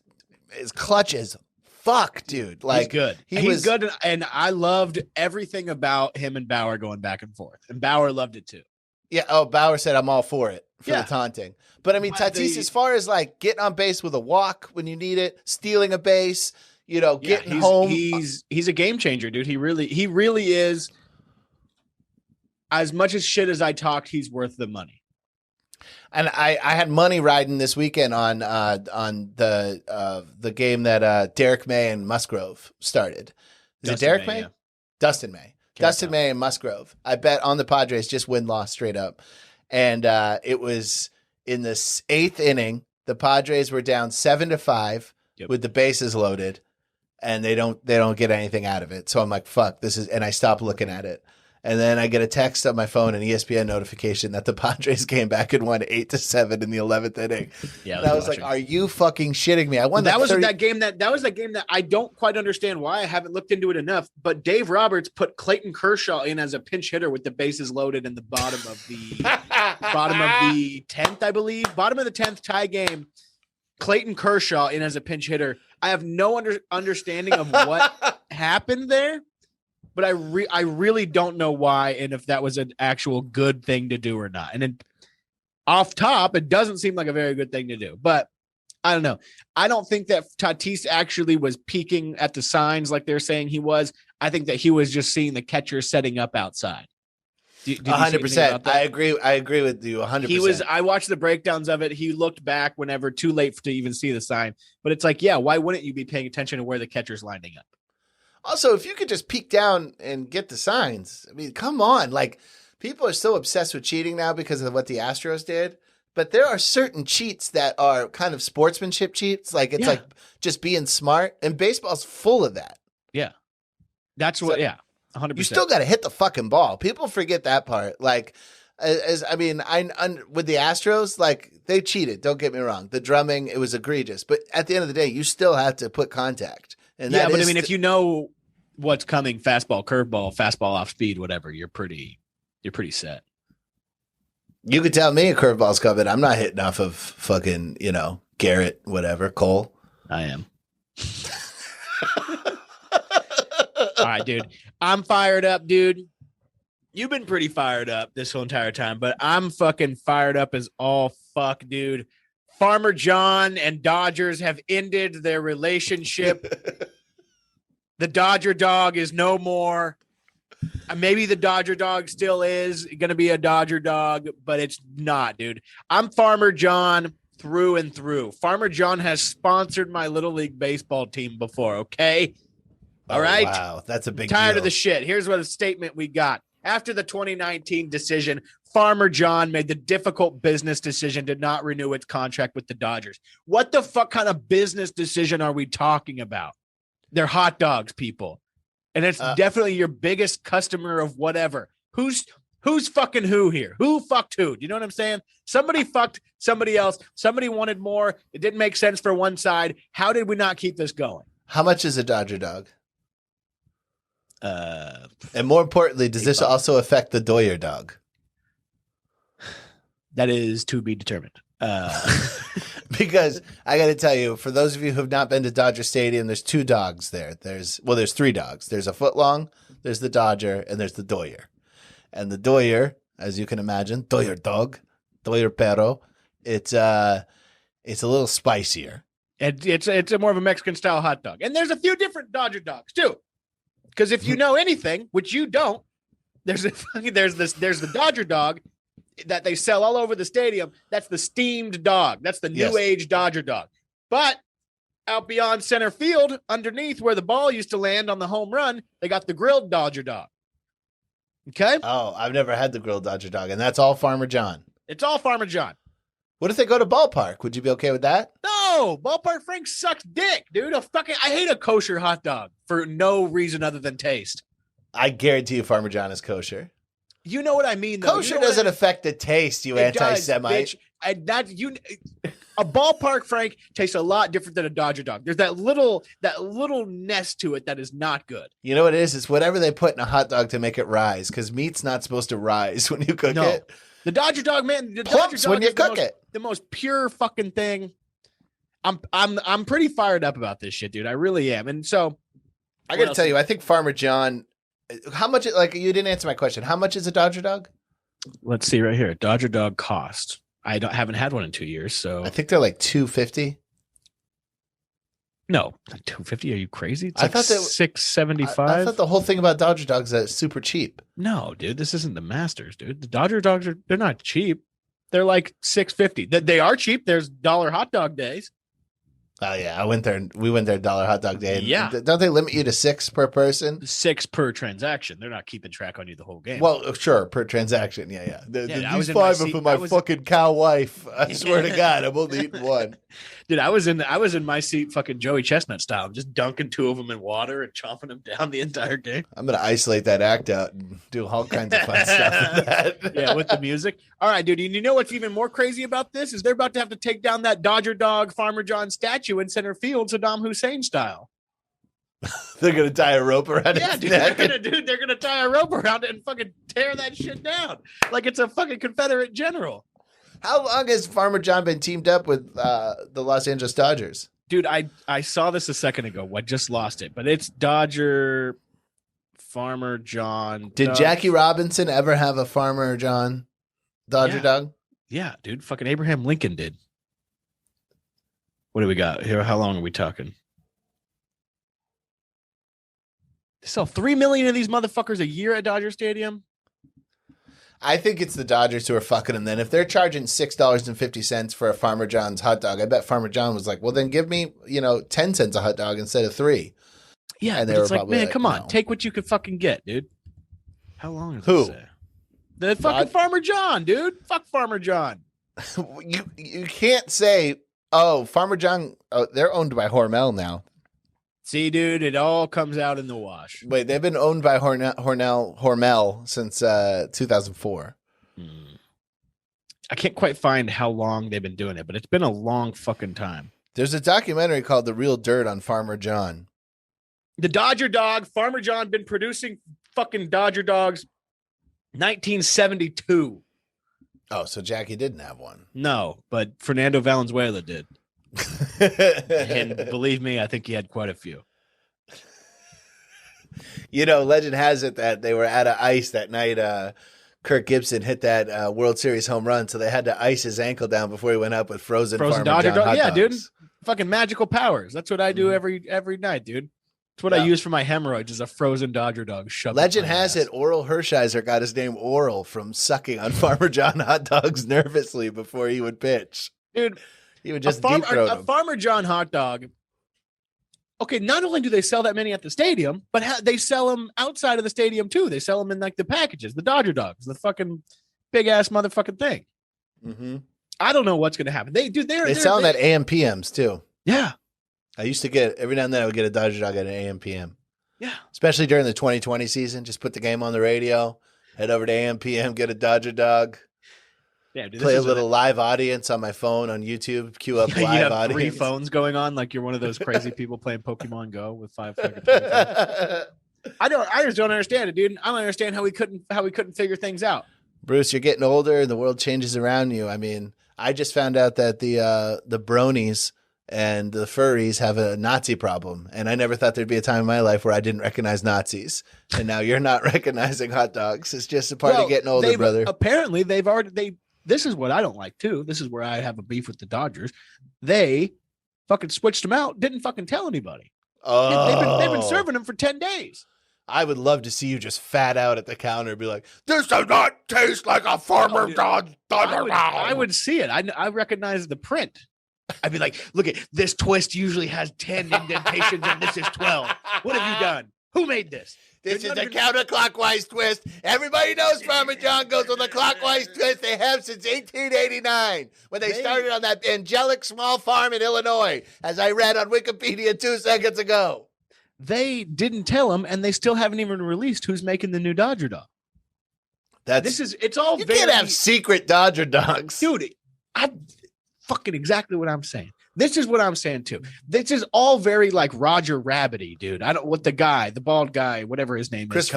is clutch as fuck, dude. Like, he's good. He's good. And I loved everything about him and Bauer going back and forth. And Bauer loved it too. Yeah. Oh, Bauer said, I'm all for it the taunting. But I mean, Tatis, as far as like getting on base with a walk when you need it, stealing a base, getting home. He's a game changer, dude. He really is. As much as shit as I talked, he's worth the money. And I had money riding this weekend on the game that Derek May and Musgrove started. Is it Derek May? Yeah. Dustin May. Dustin May and Musgrove. I bet on the Padres just win-loss straight up. And it was in the 8th inning. The Padres were down 7-5 with the bases loaded, and they don't get anything out of it. So I'm like, fuck, this is, and I stopped looking at it. And then I get a text on my phone, an ESPN notification that the Padres came back and won 8-7 in the 11th inning. Yeah, and I was like, "Are you fucking shitting me?" I won. That was that game that I don't quite understand why. I haven't looked into it enough. But Dave Roberts put Clayton Kershaw in as a pinch hitter with the bases loaded in the bottom of the 10th, I believe, bottom of the 10th tie game. Clayton Kershaw in as a pinch hitter. I have no understanding of what happened there. But I really don't know why and if that was an actual good thing to do or not. And then off top, it doesn't seem like a very good thing to do. But I don't know. I don't think that Tatis actually was peeking at the signs like they're saying he was. I think that he was just seeing the catcher setting up outside. 100%. I agree with you 100%. I watched the breakdowns of it. He looked back whenever too late to even see the sign. But it's like, yeah, why wouldn't you be paying attention to where the catcher's lining up? Also, if you could just peek down and get the signs, I mean, come on. Like, people are so obsessed with cheating now because of what the Astros did. But there are certain cheats that are kind of sportsmanship cheats. Like, it's like just being smart. And baseball's full of that. Yeah. That's 100%. You still got to hit the fucking ball. People forget that part. Like, with the Astros, like, they cheated. Don't get me wrong. The drumming, it was egregious. But at the end of the day, you still have to put contact. And but I mean, if you know what's coming, fastball, curveball, fastball off speed, whatever, you're pretty set. You could tell me a curveball's coming. I'm not hitting off of fucking, Garrett, whatever, Cole. I am. All right, dude. I'm fired up, dude. You've been pretty fired up this whole entire time, but I'm fucking fired up as all fuck, dude. Farmer John and Dodgers have ended their relationship. The Dodger dog is no more. Maybe the Dodger dog still is going to be a Dodger dog, but it's not, dude. I'm Farmer John through and through. Farmer John has sponsored my Little League baseball team before, okay? All right? Wow, that's a big Tired deal. of the shit. Here's what a statement we got. After the 2019 decision, Farmer John made the difficult business decision to not renew its contract with the Dodgers. What the fuck kind of business decision are we talking about? They're hot dogs, people. And it's definitely your biggest customer of whatever. Who's fucking who here? Who fucked who? Do you know what I'm saying? Somebody fucked somebody else. Somebody wanted more. It didn't make sense for one side. How did we not keep this going? How much is a Dodger dog? And more importantly, does this also affect the Doyer dog? That is to be determined. Because I got to tell you, for those of you who have not been to Dodger Stadium, there's two dogs there. There's three dogs. There's a footlong, there's the Dodger, and there's the Doyer. And the Doyer, as you can imagine, Doyer dog, Doyer perro, it's a little spicier. It's a more of a Mexican style hot dog. And there's a few different Dodger dogs too. Because if you know anything, which you don't, there's the Dodger dog that they sell all over the stadium. That's the steamed dog. That's the new age Dodger dog. But out beyond center field, underneath where the ball used to land on the home run, they got the grilled Dodger dog. Okay. Oh, I've never had the grilled Dodger dog, and that's all Farmer John. It's all Farmer John. What if they go to Ballpark? Would you be okay with that? No, Ballpark Frank sucks dick, dude. I hate a kosher hot dog for no reason other than taste. I guarantee you Farmer John is kosher. You know what I mean, though. Kosher doesn't affect the taste, you anti-Semite. A Ballpark Frank tastes a lot different than a Dodger dog. There's that little nest to it that is not good. You know what it is? It's whatever they put in a hot dog to make it rise, because meat's not supposed to rise when you cook it. The Dodger dog, man. The Plumps Dodger dog when you cook it. The most pure fucking thing. I'm pretty fired up about this shit, dude. I really am. And so I got to tell you, I think Farmer John. How much? Like, you didn't answer my question. How much is a Dodger dog? Let's see right here. Dodger dog cost. I haven't had one in 2 years, so I think they're like $2.50. No, like $2.50. Are you crazy? It's I like thought that $6.75. I thought the whole thing about Dodger dogs is that it's super cheap. No, dude, this isn't the Masters, dude. The Dodger dogs they're not cheap. They're like $6.50. They are cheap. There's dollar hot dog days. Oh yeah, I went there. We went there dollar hot dog day. Yeah, don't they limit you to 6 per person? 6 per transaction. They're not keeping track on you the whole game. Well, sure, per transaction. Yeah. These 5 are for my fucking cow wife. I swear to God, I'm only eating one. Dude, I was in my seat, fucking Joey Chestnut style, just dunking 2 of them in water and chomping them down the entire game. I'm gonna isolate that act out and do all kinds of fun stuff with that. Yeah, with the music. All right, dude. And you know what's even more crazy about this is they're about to have to take down that Dodger dog Farmer John statue in center field, Saddam Hussein style. They're gonna tie a rope around it. Yeah, dude. They're gonna tie a rope around it and fucking tear that shit down like it's a fucking Confederate general. How long has Farmer John been teamed up with the Los Angeles Dodgers? Dude, I saw this a second ago. I just lost it, but it's Dodger Farmer John. Did Jackie Robinson ever have a Farmer John Dodger dog? Yeah, dude. Fucking Abraham Lincoln did. What do we got here? How long are we talking? They sell 3 million of these motherfuckers a year at Dodger Stadium. I think it's the Dodgers who are fucking them. Then if they're charging $6.50 for a Farmer John's hot dog, I bet Farmer John was like, "Well, then give me 10 cents a hot dog instead of 3." Yeah, and it's like, man, come on, take what you could fucking get, dude. How long is who? This? The fucking Farmer John, dude. Fuck Farmer John. You can't say, "Oh, Farmer John." Oh, they're owned by Hormel now. See, dude, it all comes out in the wash. Wait, they've been owned by Hormel since 2004. I can't quite find how long they've been doing it, but it's been a long fucking time. There's a documentary called "The Real Dirt" on Farmer John. The Dodger dog, Farmer John, been producing fucking Dodger dogs 1972. Oh, so Jackie didn't have one. No, but Fernando Valenzuela did. And believe me, I think he had quite a few. Legend has it that they were out of ice that night. Kirk Gibson hit that World Series home run, so they had to ice his ankle down before he went up with frozen Farmer Dodger John hot yeah, dogs. Dude. Fucking magical powers. That's what I do every night, dude. That's what I use for my hemorrhoids is a frozen Dodger dog. Legend has it Oral Hershiser got his name Oral from sucking on Farmer John hot dogs nervously before he would pitch. Dude, he would just deep throat a Farmer John hot dog. Okay, not only do they sell that many at the stadium, but they sell them outside of the stadium too. They sell them in like the packages, the Dodger dogs, the fucking big ass motherfucking thing. Mm-hmm. I don't know what's going to happen. They sell them at AM PMs too. Yeah. I used to get every now and then I would get a Dodger dog at an AM PM. Yeah. Especially during the 2020 season. Just put the game on the radio, head over to AM PM, get a Dodger dog. Yeah, dude, play a little live audience on my phone on YouTube, queue up live you have audience. 3 phones going on like you're one of those crazy people playing Pokemon Go with 5 fucking phones. I just don't understand it, dude. I don't understand how we couldn't figure things out. Bruce, you're getting older and the world changes around you. I mean, I just found out that the bronies and the furries have a Nazi problem. And I never thought there'd be a time in my life where I didn't recognize Nazis. And now you're not recognizing hot dogs. It's just a part of getting older, brother. Apparently, this is what I don't like, too. This is where I have a beef with the Dodgers. They fucking switched them out, didn't fucking tell anybody. Oh. They've been serving them for 10 days. I would love to see you just fat out at the counter and be like, this does not taste like a farmer Dodger dog. I would see it. I recognize the print. I'd be like, look at this twist usually has 10 indentations and this is 12. What have you done? Who made this? This is a counterclockwise twist. Everybody knows Farmer John goes with a clockwise twist they have since 1889 when they started on that angelic small farm in Illinois, as I read on Wikipedia 2 seconds ago. They didn't tell him, and they still haven't even released who's making the new Dodger dog. It's all you can't have secret Dodger dogs. Dude, fucking exactly what I'm saying. This is what I'm saying too. This is all very like Roger Rabbity, dude. The bald guy, whatever his name is.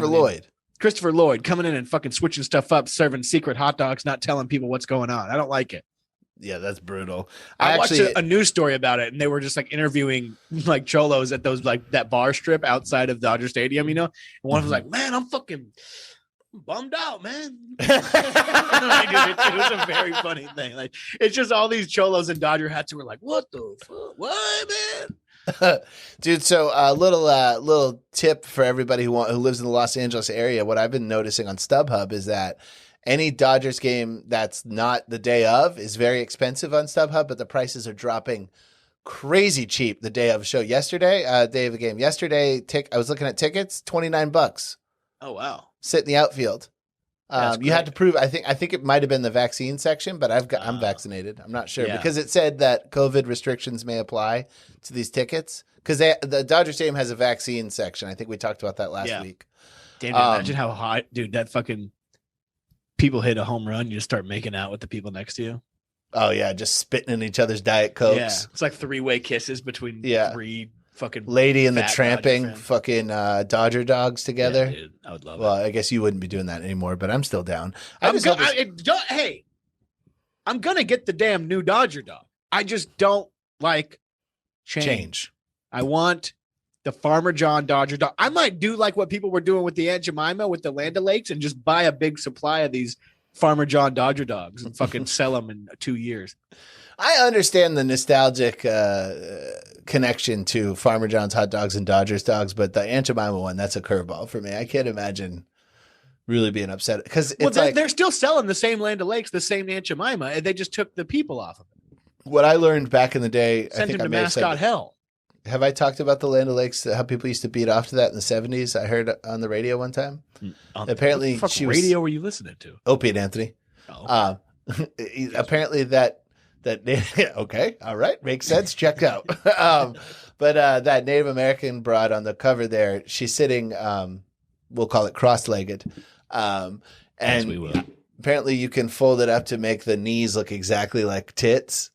Christopher Lloyd coming in and fucking switching stuff up, serving secret hot dogs, not telling people what's going on. I don't like it. Yeah, that's brutal. I watched a news story about it, and they were just like interviewing like cholos at those like that bar strip outside of Dodger Stadium, And one was like, "Man, I'm fucking bummed out, man." It was a very funny thing. Like, it's just all these cholos in Dodger hats who were like, "What the fuck? What, man?" Dude, so a little tip for everybody who lives in the Los Angeles area. What I've been noticing on StubHub is that any Dodgers game that's not the day of is very expensive on StubHub, but the prices are dropping crazy cheap the day of the show. Yesterday, day of the game. Yesterday, I was looking at tickets, $29. Oh wow! Sit in the outfield. You had to prove. I think it might have been the vaccine section, but I'm vaccinated. I'm not sure because it said that COVID restrictions may apply to these tickets because the Dodger Stadium has a vaccine section. I think we talked about that last week. Damn, imagine how hot, dude. That fucking people hit a home run. You just start making out with the people next to you. Oh yeah, just spitting in each other's Diet Cokes. Yeah, it's like 3-way kisses between three fucking Lady and the Tramping fucking Dodger dogs together. Yeah, dude, I would love it. Well, I guess you wouldn't be doing that anymore, but I'm still down. Hey, I'm gonna get the damn new Dodger dog. I just don't like change. I want the Farmer John Dodger dog. I might do like what people were doing with the Aunt Jemima with the Land O'Lakes and just buy a big supply of these Farmer John Dodger dogs and fucking sell them in 2 years. I understand the nostalgic connection to Farmer John's hot dogs and Dodgers dogs, but the Aunt Jemima one, that's a curveball for me. I can't imagine really being upset because they're still selling the same Land O'Lakes, the same Aunt Jemima, and they just took the people off of it. What I learned back in the day, sent him to mascot hell. Have I talked about the Land O'Lakes, how people used to beat off to that in the 70s? I heard on the radio one time. Apparently, what the radio were you listening to? Opie and Anthony. Oh. Apparently that okay, all right, makes sense. Check out. But that Native American broad on the cover there, she's sitting, we'll call it cross-legged, and yes, we will. Apparently you can fold it up to make the knees look exactly like tits.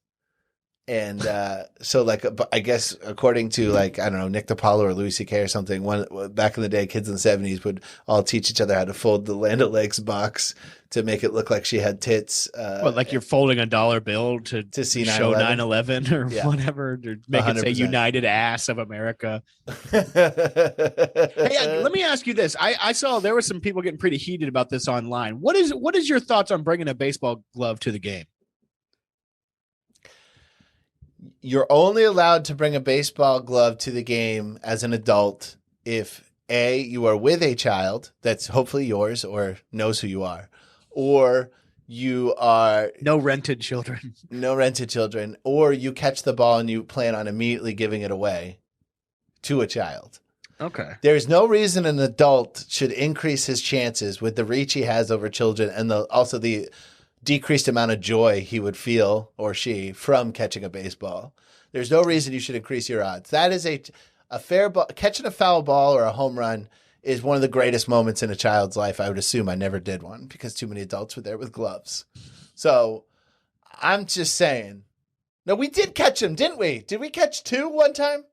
And so, like, I guess according to, like, I don't know, Nick DiPaolo or Louis C.K. or something, back in the day, kids in the 70s would all teach each other how to fold the Land O'Lakes box to make it look like she had tits. Like you're folding a dollar bill to see show 9/11 or whatever, or make 100%. It say United Ass of America. Hey, let me ask you this. I saw there were some people getting pretty heated about this online. What is your thoughts on bringing a baseball glove to the game? You're only allowed to bring a baseball glove to the game as an adult if A, you are with a child that's hopefully yours or knows who you are, or you are no rented children, or you catch the ball and you plan on immediately giving it away to a child. Okay. There's no reason an adult should increase his chances with the reach he has over children and also the decreased amount of joy he would feel, or she, from catching a baseball. There's no reason you should increase your odds. That is a fair ball. Catching a foul ball or a home run is one of the greatest moments in a child's life. I would assume I never did one because too many adults were there with gloves. So I'm just saying. No, we did catch him, didn't we? Did we catch 2 one time?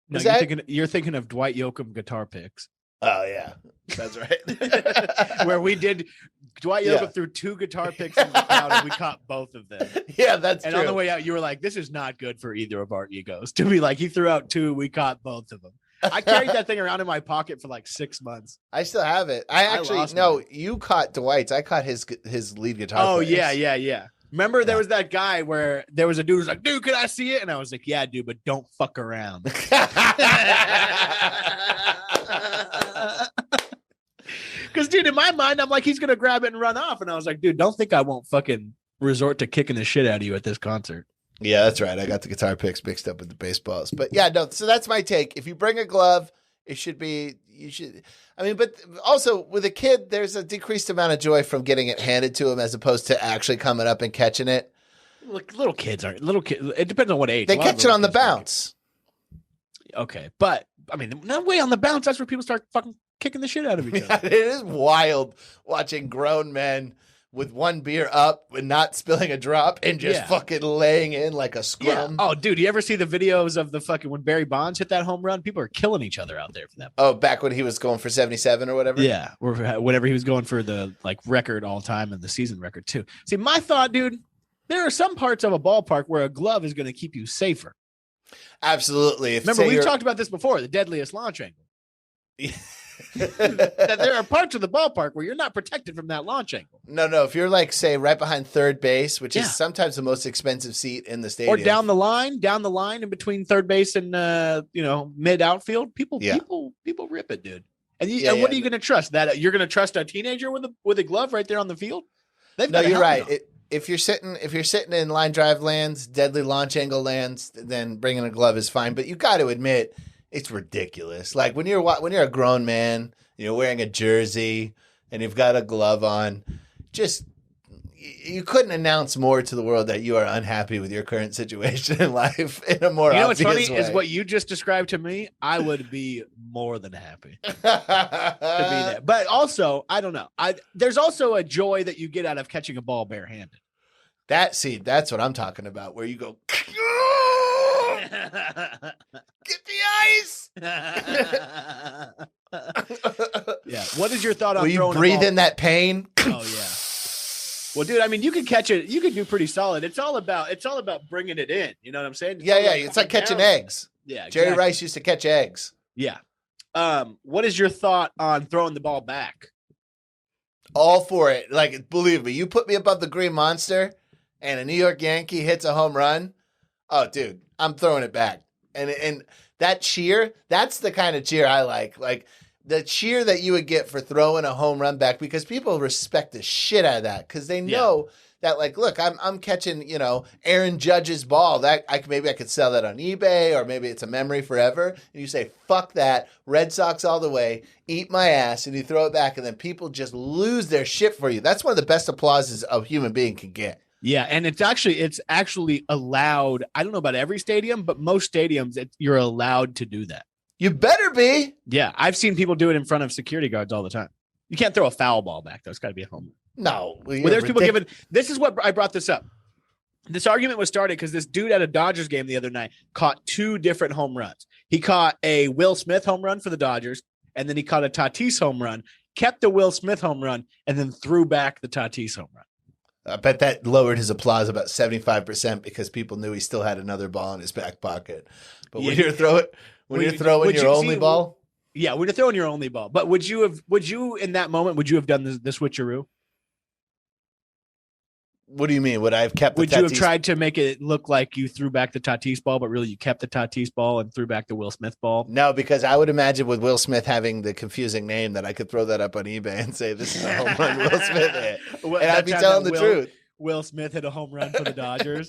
No, you're thinking of Dwight Yoakam guitar picks. Oh, yeah. That's right. Where we did Dwight Yeah. Yoakam threw 2 guitar picks in the crowd, and we caught both of them. Yeah, that's And true. on the way out, you were like, "This is not good for either of our egos." To be like, he threw out 2, we caught both of them. I carried that thing around in my pocket for like 6 months. I still have it. I actually lost no. mine. You caught Dwight's. I caught his lead guitar. Oh players. yeah. Remember there was that guy where there was a dude who was like, "Dude, can I see it?" And I was like, "Yeah, dude, but don't fuck around." Because, dude, in my mind, I'm like, he's gonna grab it and run off, and I was like, "Dude, don't think I won't fucking resort to kicking the shit out of you at this concert." Yeah, that's right. I got the guitar picks mixed up with the baseballs. But yeah, no, so that's my take. If you bring a glove, it should be, you should, I mean, but also with a kid, there's a decreased amount of joy from getting it handed to him as opposed to actually coming up and catching it. Look, little kids aren't little kids. It depends on what age. They A lot of catch it little on the kids don't bounce. get- Okay, but I mean, no way on the bounce. That's where people start fucking kicking the shit out of each Yeah, other. it is wild watching grown men with one beer up and not spilling a drop and just Yeah. fucking laying in like a Yeah. scrum. Oh, dude, you ever see the videos of the fucking when Barry Bonds hit that home run? People are killing each other out there for that. Oh, back when he was going for 77 or whatever? Yeah, or whatever he was going for the like record all time and the season record too. See, my thought, dude, there are some parts of a ballpark where a glove is going to keep you safer. Absolutely. If, Remember, say we've you're- talked about this before, the deadliest launch angle. That there are parts of the ballpark where you're not protected from that launch angle. No. If you're like, say, right behind third base, which Yeah. is sometimes the most expensive seat in the stadium, Or down the line in between third base and mid outfield, people rip it, dude. And Yeah, what yeah. are you going to trust? That you're going to trust a teenager with a glove right there on the field? They've No, got a you're helmet right. on. If you're sitting in line drive lands, deadly launch angle lands, then bringing a glove is fine. But you got to admit, it's ridiculous. Like when you're a grown man, wearing a jersey and you've got a glove on, just you couldn't announce more to the world that you are unhappy with your current situation in life in a more You know what's obvious funny is way. what you just described to me. I would be more than happy to be there. But also, I don't know. There's also a joy that you get out of catching a ball barehanded. That's what I'm talking about, where you go, get the ice. Yeah. What is your thought on Will you throwing a breathe ball? in that pain? Oh yeah. Well, dude, I mean, you can catch it. You can do pretty solid. It's all about bringing it in. You know what I'm saying? Yeah. It's like catching eggs. Yeah. Jerry exactly. Rice used to catch eggs. Yeah. What is your thought on throwing the ball back? All for it. Like, believe me, you put me above the Green Monster and a New York Yankee hits a home run. Oh, dude, I'm throwing it back. And that cheer, that's the kind of cheer I like. Like the cheer that you would get for throwing a home run back, because people respect the shit out of that because they know that, like, look, I'm catching, Aaron Judge's ball. That maybe I could sell that on eBay, or maybe it's a memory forever. And you say, fuck that, Red Sox all the way, eat my ass, and you throw it back, and then people just lose their shit for you. That's one of the best applauses a human being can get. Yeah, and it's actually allowed. I don't know about every stadium, but most stadiums, you're allowed to do that. You better be. Yeah, I've seen people do it in front of security guards all the time. You can't throw a foul ball back, though. It's got to be a home run. No. Well, there's people giving. This is what I brought this up. This argument was started because this dude at a Dodgers game the other night caught 2 different home runs. He caught a Will Smith home run for the Dodgers, and then he caught a Tatis home run, kept the Will Smith home run, and then threw back the Tatis home run. I bet that lowered his applause about 75% because people knew he still had another ball in his back pocket. But when you're throwing your only ball, yeah, when you're throwing your only ball. But would you in that moment done the switcheroo? what do you mean? Would I have kept? The Would you have Tatis- tried to make it look like you threw back the Tatis ball, but really you kept the Tatis ball and threw back the Will Smith ball? No, because I would imagine with Will Smith having the confusing name that I could throw that up on eBay and say this is a home run Will Smith hit, Well, and I'd be that telling the Will- truth. Will Smith hit a home run for the Dodgers.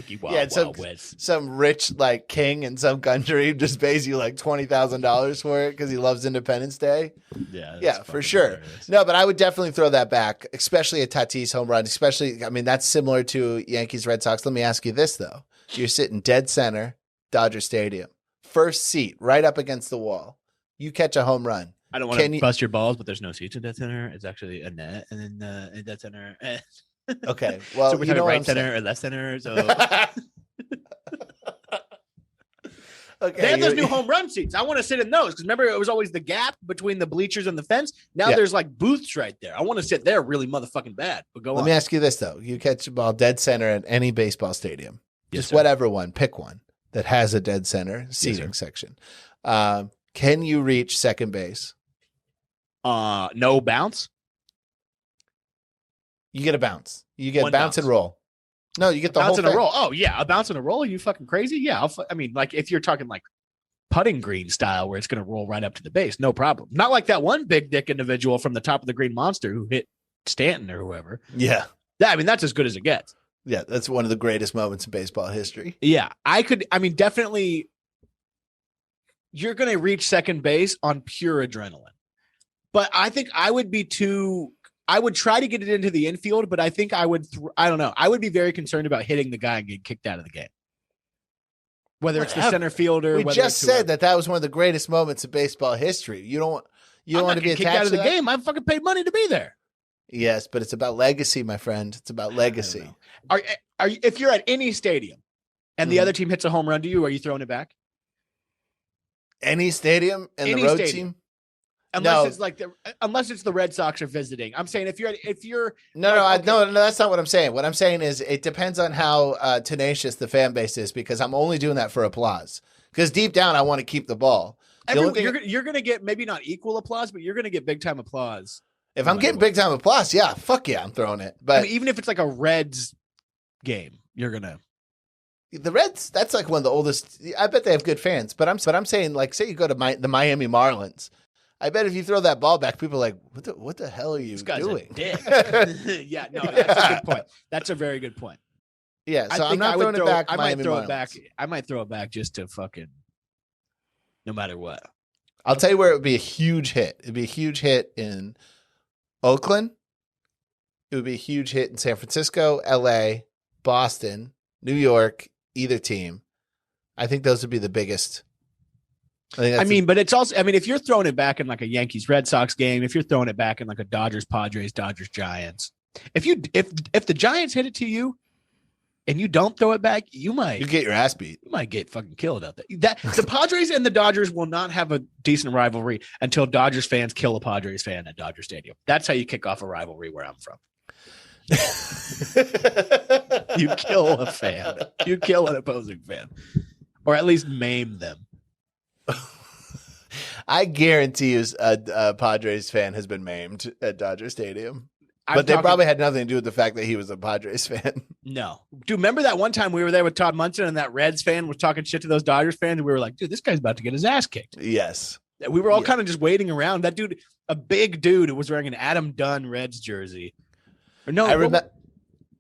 Yeah, some rich like king in some country just pays you like $20,000 for it because he loves Independence Day. Yeah, for sure. Hilarious. No, but I would definitely throw that back, especially a Tatis home run. Especially, I mean, that's similar to Yankees Red Sox. Let me ask you this though: you're sitting dead center, Dodger Stadium, first seat, right up against the wall. You catch a home run. I don't want to bust your balls, but there's no seats in dead center. It's actually a net, and then in dead center. Okay, well, so we're you know talking what right I'm center saying. or left center. So Okay, They have those new home run seats. I want to sit in those because remember it was always the gap between the bleachers and the fence. Now there's like booths right there. I want to sit there really motherfucking bad. But go on. Let me ask you this though: you catch a ball dead center at any baseball stadium, just sir. whatever one, pick one that has a dead center seating section. Can you reach second base? No bounce. You get a bounce. You get One bounce and roll. No, you get the bounce whole and a thing. roll. Oh yeah, a bounce and a roll. Are you fucking crazy? Yeah, I mean, like if you're talking like putting green style, where it's going to roll right up to the base, no problem. Not like that one big dick individual from the top of the green monster who hit Stanton or whoever. Yeah, I mean that's as good as it gets. Yeah, that's one of the greatest moments in baseball history. Yeah, definitely. You're going to reach second base on pure adrenaline, but I think I would be too. I would try to get it into the infield, but I think I would. I don't know. I would be very concerned about hitting the guy and getting kicked out of the game. Whether it's the center fielder. We just said that was one of the greatest moments of baseball history. You don't want to be kicked out of the game. I fucking paid money to be there. Yes, but it's about legacy, my friend. It's about legacy. Are you, if you're at any stadium and the other team hits a home run to you, are you throwing it back? Any stadium and the road team? Unless it's the Red Sox are visiting. I'm saying if you're no, that's not what I'm saying. What I'm saying is it depends on how tenacious the fan base is because I'm only doing that for applause. Because deep down, I want to keep the ball. You're going to get maybe not equal applause, but you're going to get big time applause. If I'm getting big time applause, yeah, fuck yeah, I'm throwing it. But even if it's like a Reds game, you're gonna. The Reds, that's like one of the oldest. I bet they have good fans. But I'm saying, like, say you go to the Miami Marlins. I bet if you throw that ball back, people are like, what the hell are you doing? Yeah, no, that's a good point. That's a very good point. Yeah, so I'm not throwing it back. I might throw it back. I might throw it back just to fucking, no matter what. I'll tell you where it would be a huge hit. It'd be a huge hit in Oakland. It would be a huge hit in San Francisco, LA, Boston, New York, either team. I think those would be the biggest. But it's also, if you're throwing it back in like a Yankees Red Sox game, if you're throwing it back in like a Dodgers Padres, Dodgers Giants, if the Giants hit it to you and you don't throw it back, you get your ass beat. You might get fucking killed out there. The Padres and the Dodgers will not have a decent rivalry until Dodgers fans kill a Padres fan at Dodger Stadium. That's how you kick off a rivalry where I'm from. You kill a fan. You kill an opposing fan. Or at least maim them. I guarantee you a Padres fan has been maimed at Dodger Stadium. But they probably had nothing to do with the fact that he was a Padres fan. No. Dude, remember that one time we were there with Todd Munson and that Reds fan was talking shit to those Dodgers fans? And we were like, dude, this guy's about to get his ass kicked. Yes. We were all kind of just waiting around. That dude, a big dude, was wearing an Adam Dunn Reds jersey. Or no,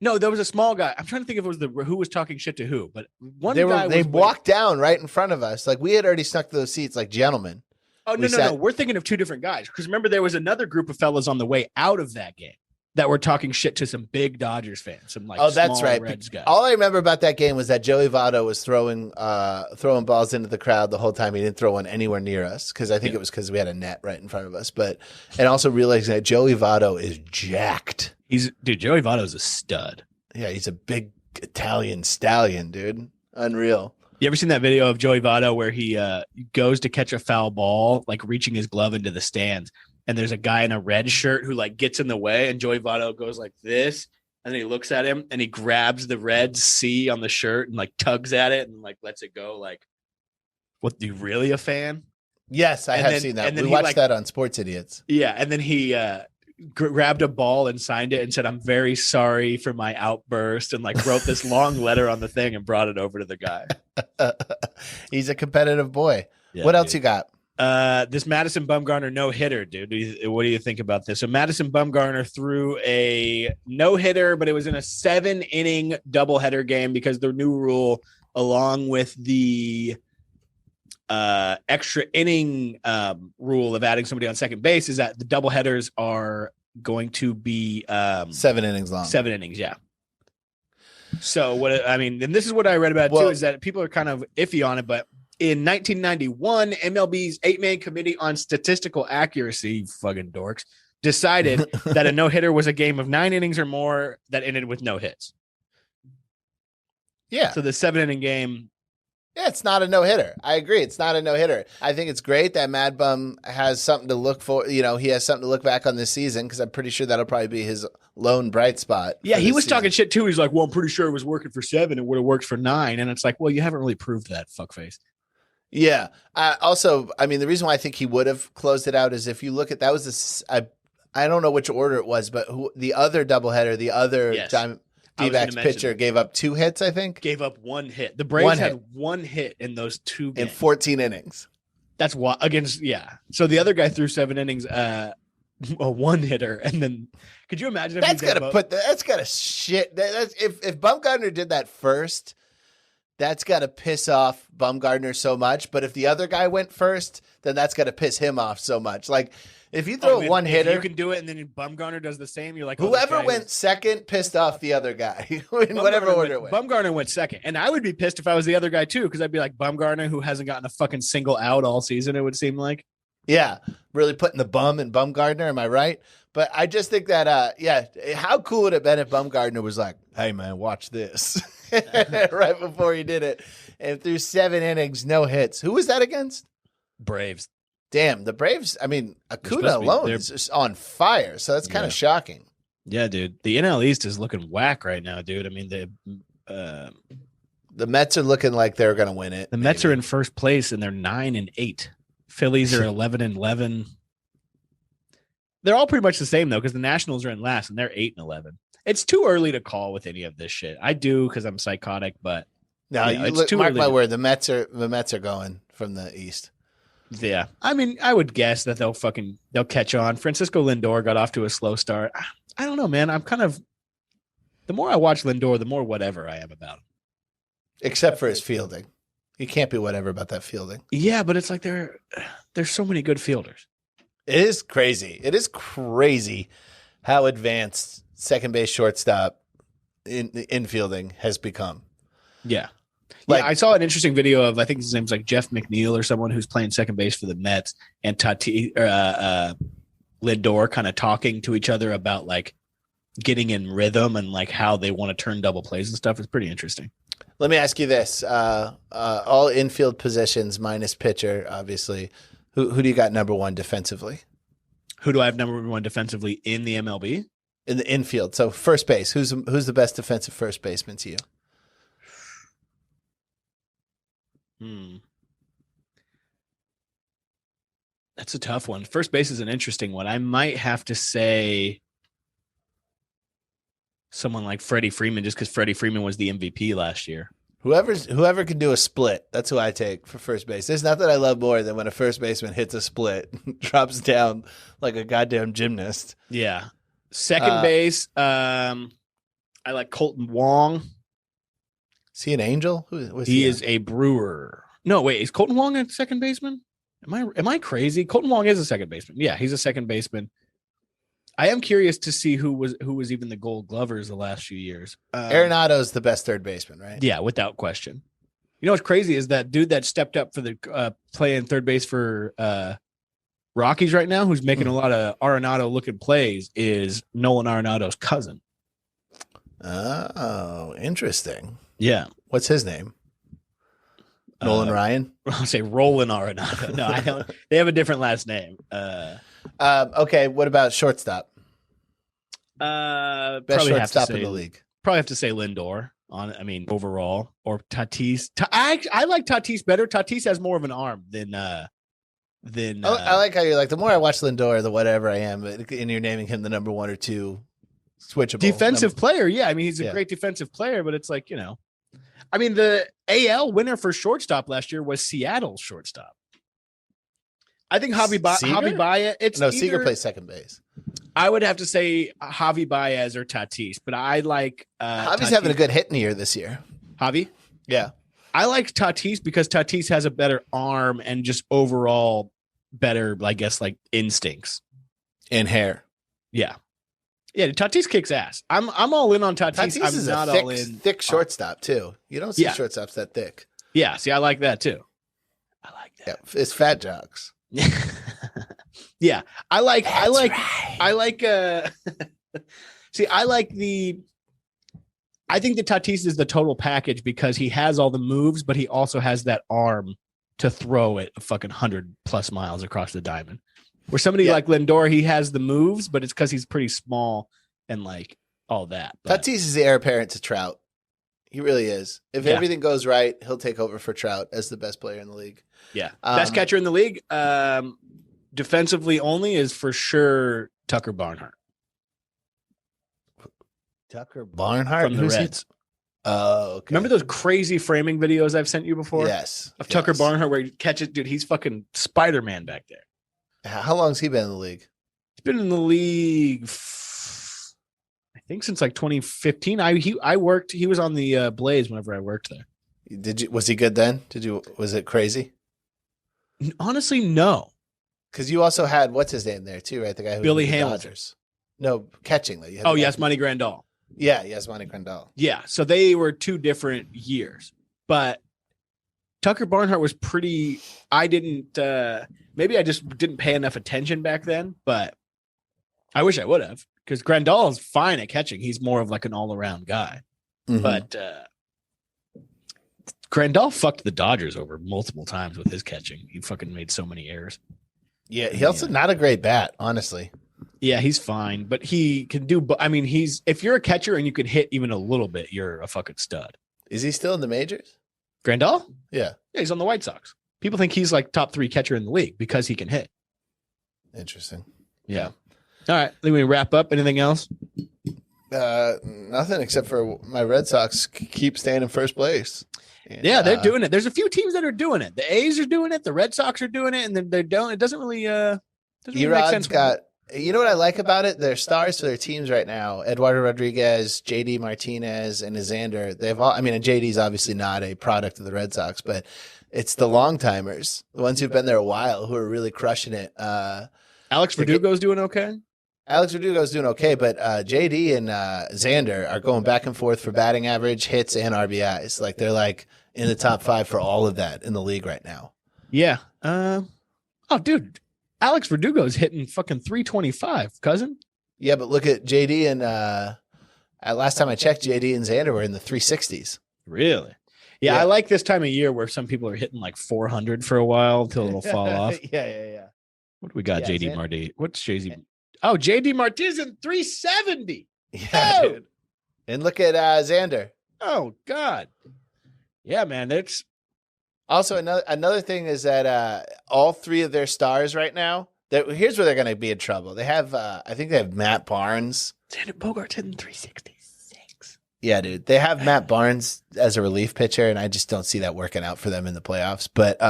no, there was a small guy. I'm trying to think if it was who was talking shit to who, but they walked down right in front of us. Like we had already snuck those seats like gentlemen. Oh, no. We're thinking of two different guys. Because remember, there was another group of fellas on the way out of that game that were talking shit to some big Dodgers fans. Some like that's right. Reds guys. All I remember about that game was that Joey Votto was throwing balls into the crowd the whole time. He didn't throw one anywhere near us because I think it was because we had a net right in front of us. And also realizing that Joey Votto is jacked. Joey Votto's a stud. Yeah, he's a big Italian stallion, dude. Unreal. You ever seen that video of Joey Votto where he goes to catch a foul ball, like reaching his glove into the stands, and there's a guy in a red shirt who like gets in the way, and Joey Votto goes like this, and then he looks at him and he grabs the red C on the shirt and like tugs at it and like lets it go. Like, what? You really a fan? Yes, I have seen that. We watched that on Sports Idiots. Yeah, and then he grabbed a ball and signed it and said, "I'm very sorry for my outburst," and like wrote this long letter on the thing and brought it over to the guy. He's a competitive boy. Yeah, what else you got? This Madison Bumgarner no-hitter, dude. What do you think about this? So Madison Bumgarner threw a no-hitter, but it was in a 7-inning doubleheader game because the new rule, along with the extra inning rule of adding somebody on second base, is that the doubleheaders are going to be 7 innings long. 7 innings, yeah. So and this is what I read about too, is that people are kind of iffy on it, but in 1991, MLB's 8-man committee on statistical accuracy, fucking dorks, decided that a no-hitter was a game of 9 innings or more that ended with no hits. Yeah. So the 7-inning game. Yeah, it's not a no-hitter. I agree. It's not a no-hitter. I think it's great that Mad Bum has something to look for. You know, he has something to look back on this season because I'm pretty sure that'll probably be his lone bright spot. Yeah, he was talking shit too. He's like, well, I'm pretty sure it was working for 7. It would have worked for 9. And it's like, well, you haven't really proved that, fuckface. Yeah. Also, I mean, the reason why I think he would have closed it out is if you look at that was this. I don't know which order it was, but the other doubleheader, the other D-backs pitcher gave up 2 hits, I think. Gave up 1 hit. The Braves had 1 hit in those 2 games. In 14 innings. That's what against, yeah. So the other guy threw 7 innings, a 1-hitter. And then could you imagine if that's gotta shit. If Bumgarner did that first, that's gotta piss off Bumgarner so much. But if the other guy went first, then that's gotta piss him off so much. Like, if you throw a 1-hitter, you can do it, and then Bumgarner does the same. You're like, whoever went second pissed off the other guy in whatever order it went. Bumgarner went second, and I would be pissed if I was the other guy too, because I'd be like Bumgarner, who hasn't gotten a fucking single out all season. It would seem like, yeah, really putting the bum in Bumgarner. Am I right? But I just think that, how cool would it have been if Bumgarner was like, "Hey man, watch this," right before he did it, and through 7 innings, no hits. Who was that against? Braves. Damn, the Braves, I mean, Acuna alone is just on fire, so that's kind of shocking. Yeah, dude. The NL East is looking whack right now, dude. I mean, the Mets are looking like they're going to win it. The Mets are in first place, and they're 9-8. Phillies are 11-11. They're all pretty much the same, though, because the Nationals are in last, and they're 8-11. It's too early to call with any of this shit. I do because I'm psychotic, but no, it's too mark early. My word, the Mets are going from the East. Yeah. I mean, I would guess that they'll catch on. Francisco Lindor got off to a slow start. I don't know, man. I'm kind of, the more I watch Lindor, the more whatever I am about him. Except for his fielding. You can't be whatever about that fielding. Yeah, but it's like there's so many good fielders. It is crazy. It is crazy how advanced second base, shortstop, infielding has become. Yeah. Like, I saw an interesting video of, I think his name's like Jeff McNeil or someone who's playing second base for the Mets, and Lindor kind of talking to each other about like getting in rhythm and like how they want to turn double plays and stuff. It's pretty interesting. Let me ask you this. All infield positions minus pitcher, obviously. Who do you got number 1 defensively? Who do I have number 1 defensively in the MLB? In the infield. So first base. Who's the best defensive first baseman to you? That's a tough one. First base is an interesting one. I might have to say someone like Freddie Freeman, just because Freddie Freeman was the MVP last year. Whoever can do a split, that's who I take for first base. There's nothing I love more than when a first baseman hits a split, drops down like a goddamn gymnast. Yeah. Second base, I like Colton Wong. Is he an Angel? He is a Brewer. No, wait, is Colton Wong a second baseman? Am I crazy? Colton Wong is a second baseman. Yeah, he's a second baseman. I am curious to see who was even the Gold Glovers the last few years. Arenado's the best third baseman, right? Yeah, without question. You know what's crazy is that dude that stepped up for the playing third base for Rockies right now, who's making a lot of Arenado looking plays, is Nolan Arenado's cousin. Oh, interesting. Yeah. What's his name? Nolan Ryan? I'll say Roland Arenado. No, I don't. They have a different last name. Okay, what about shortstop? Best shortstop in the league. Probably have to say Lindor overall, or Tatis. I like Tatis better. Tatis has more of an arm than I like how you're like, the more I watch Lindor, the whatever I am, and you're naming him the number 1 or 2 switchable defensive player. Yeah, I mean, he's a great defensive player, but it's like, you know, I mean, the AL winner for shortstop last year was Seattle's shortstop. I think Javi Baez. Seager plays second base. I would have to say Javi Baez or Tatis, but I like Javi's having a good hitting year this year. Javi? Yeah. I like Tatis because Tatis has a better arm and just overall better, I guess, like instincts. And hair. Yeah. Yeah, Tatis kicks ass. I'm all in on Tatis. Tatis is not all in. Thick shortstop too. You don't see shortstops that thick. Yeah, see, I like that too. I like that. Yeah, it's fat jocks. Yeah, I like see, I like I think that Tatis is the total package because he has all the moves, but he also has that arm to throw it a fucking 100+ miles across the diamond. Where somebody like Lindor, he has the moves, but it's because he's pretty small and like all that. But Tatis is the heir apparent to Trout. He really is. If everything goes right, he'll take over for Trout as the best player in the league. Yeah. Best catcher in the league. Defensively only is for sure Tucker Barnhart. Tucker Barnhart from the Reds. Oh, okay. Remember those crazy framing videos I've sent you before? Yes. Of Tucker Barnhart where he catches, dude, he's fucking Spider-Man back there. How long's he been in the league? He's been in the league, I think, since like 2015. I worked. He was on the Blaze whenever I worked there. Was he good then? Was it crazy? Honestly, no. Because you also had what's his name there too, right? The guy who Billy was the Hamilton. Dodgers. No, catching. Yasmani Grandal. Yeah, Yasmani Grandal. Yeah, so they were two different years, but Tucker Barnhart was pretty. I didn't. Maybe I just didn't pay enough attention back then, but I wish I would have because Grandal is fine at catching. He's more of like an all-around guy, but Grandal fucked the Dodgers over multiple times with his catching. He fucking made so many errors. Yeah, he also not a great bat, honestly. Yeah, he's fine, but he can do. I mean, if you're a catcher and you can hit even a little bit, you're a fucking stud. Is he still in the majors? Grandal? Yeah, he's on the White Sox. People think he's like top 3 catcher in the league because he can hit. Interesting. Yeah. All right, let me wrap up. Anything else? Nothing except for my Red Sox keep staying in first place. And, yeah, they're doing it. There's a few teams that are doing it. The A's are doing it. The Red Sox are doing it, and then they don't. It doesn't really. Make sense. You know what I like about it? Their stars for their teams right now: Eduardo Rodriguez, JD Martinez, and Xander. They've all. I mean, and JD's obviously not a product of the Red Sox, but it's the long timers, the ones who've been there a while, who are really crushing it. Alex Verdugo's doing okay. Alex Verdugo's doing okay, but JD and Xander are going back and forth for batting average, hits, and RBIs. Like they're like in the top 5 for all of that in the league right now. Yeah. Dude, Alex Verdugo's hitting fucking 325, cousin. Yeah, but look at JD and last time I checked, JD and Xander were in the 360s. Really? Yeah, I like this time of year where some people are hitting like 400 for a while until it'll fall off. Yeah. What do we got, JD Marty? What's JD? Oh, JD Martinez in 370. Yeah, dude. And look at Xander. Oh, God. Yeah, man. That's also another thing is that all 3 of their stars right now, here's where they're going to be in trouble. They have, I think they have Matt Barnes. Xander Bogaerts hitting 366. Yeah, dude. They have Matt Barnes as a relief pitcher, and I just don't see that working out for them in the playoffs. But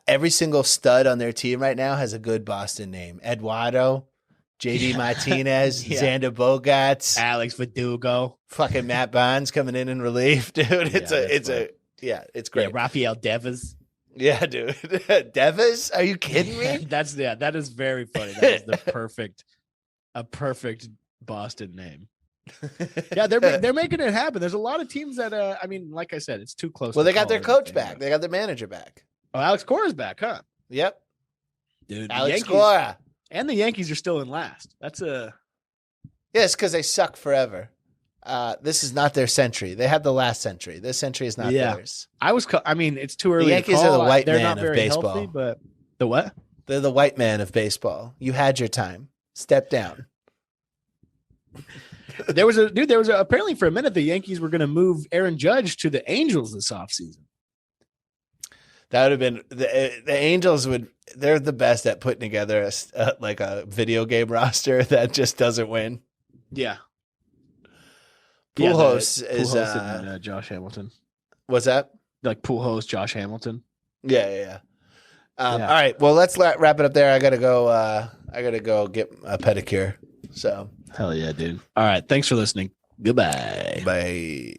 every single stud on their team right now has a good Boston name. Eduardo, JD Martinez, Xander Bogaerts, Alex Verdugo, fucking Matt Barnes coming in relief, dude. It's great. Yeah, Rafael Devers. Yeah, dude. Devers? Are you kidding me? That is very funny. That is a perfect Boston name. Yeah, they're making it happen. There's a lot of teams that I mean, like I said, it's too close. Well, they got their coach back. They got their manager back. Oh, Alex Cora's back, huh? Yep. Dude, Alex Cora. And the Yankees are still in last. That's it's because they suck forever. This is not their century. They had the last century. This century is not theirs. It's too early. The Yankees are the white man of baseball. Healthy, but the what? They're the white man of baseball. You had your time. Step down. Apparently for a minute the Yankees were going to move Aaron Judge to the Angels this offseason. That would have been the Angels they're the best at putting together a video game roster that just doesn't win. Yeah. Pujols is and, Josh Hamilton. What's that? Like Pujols, Josh Hamilton. Yeah. All right. Well, let's wrap it up there. I gotta go get a pedicure. So hell yeah, dude. All right. Thanks for listening. Goodbye. Bye.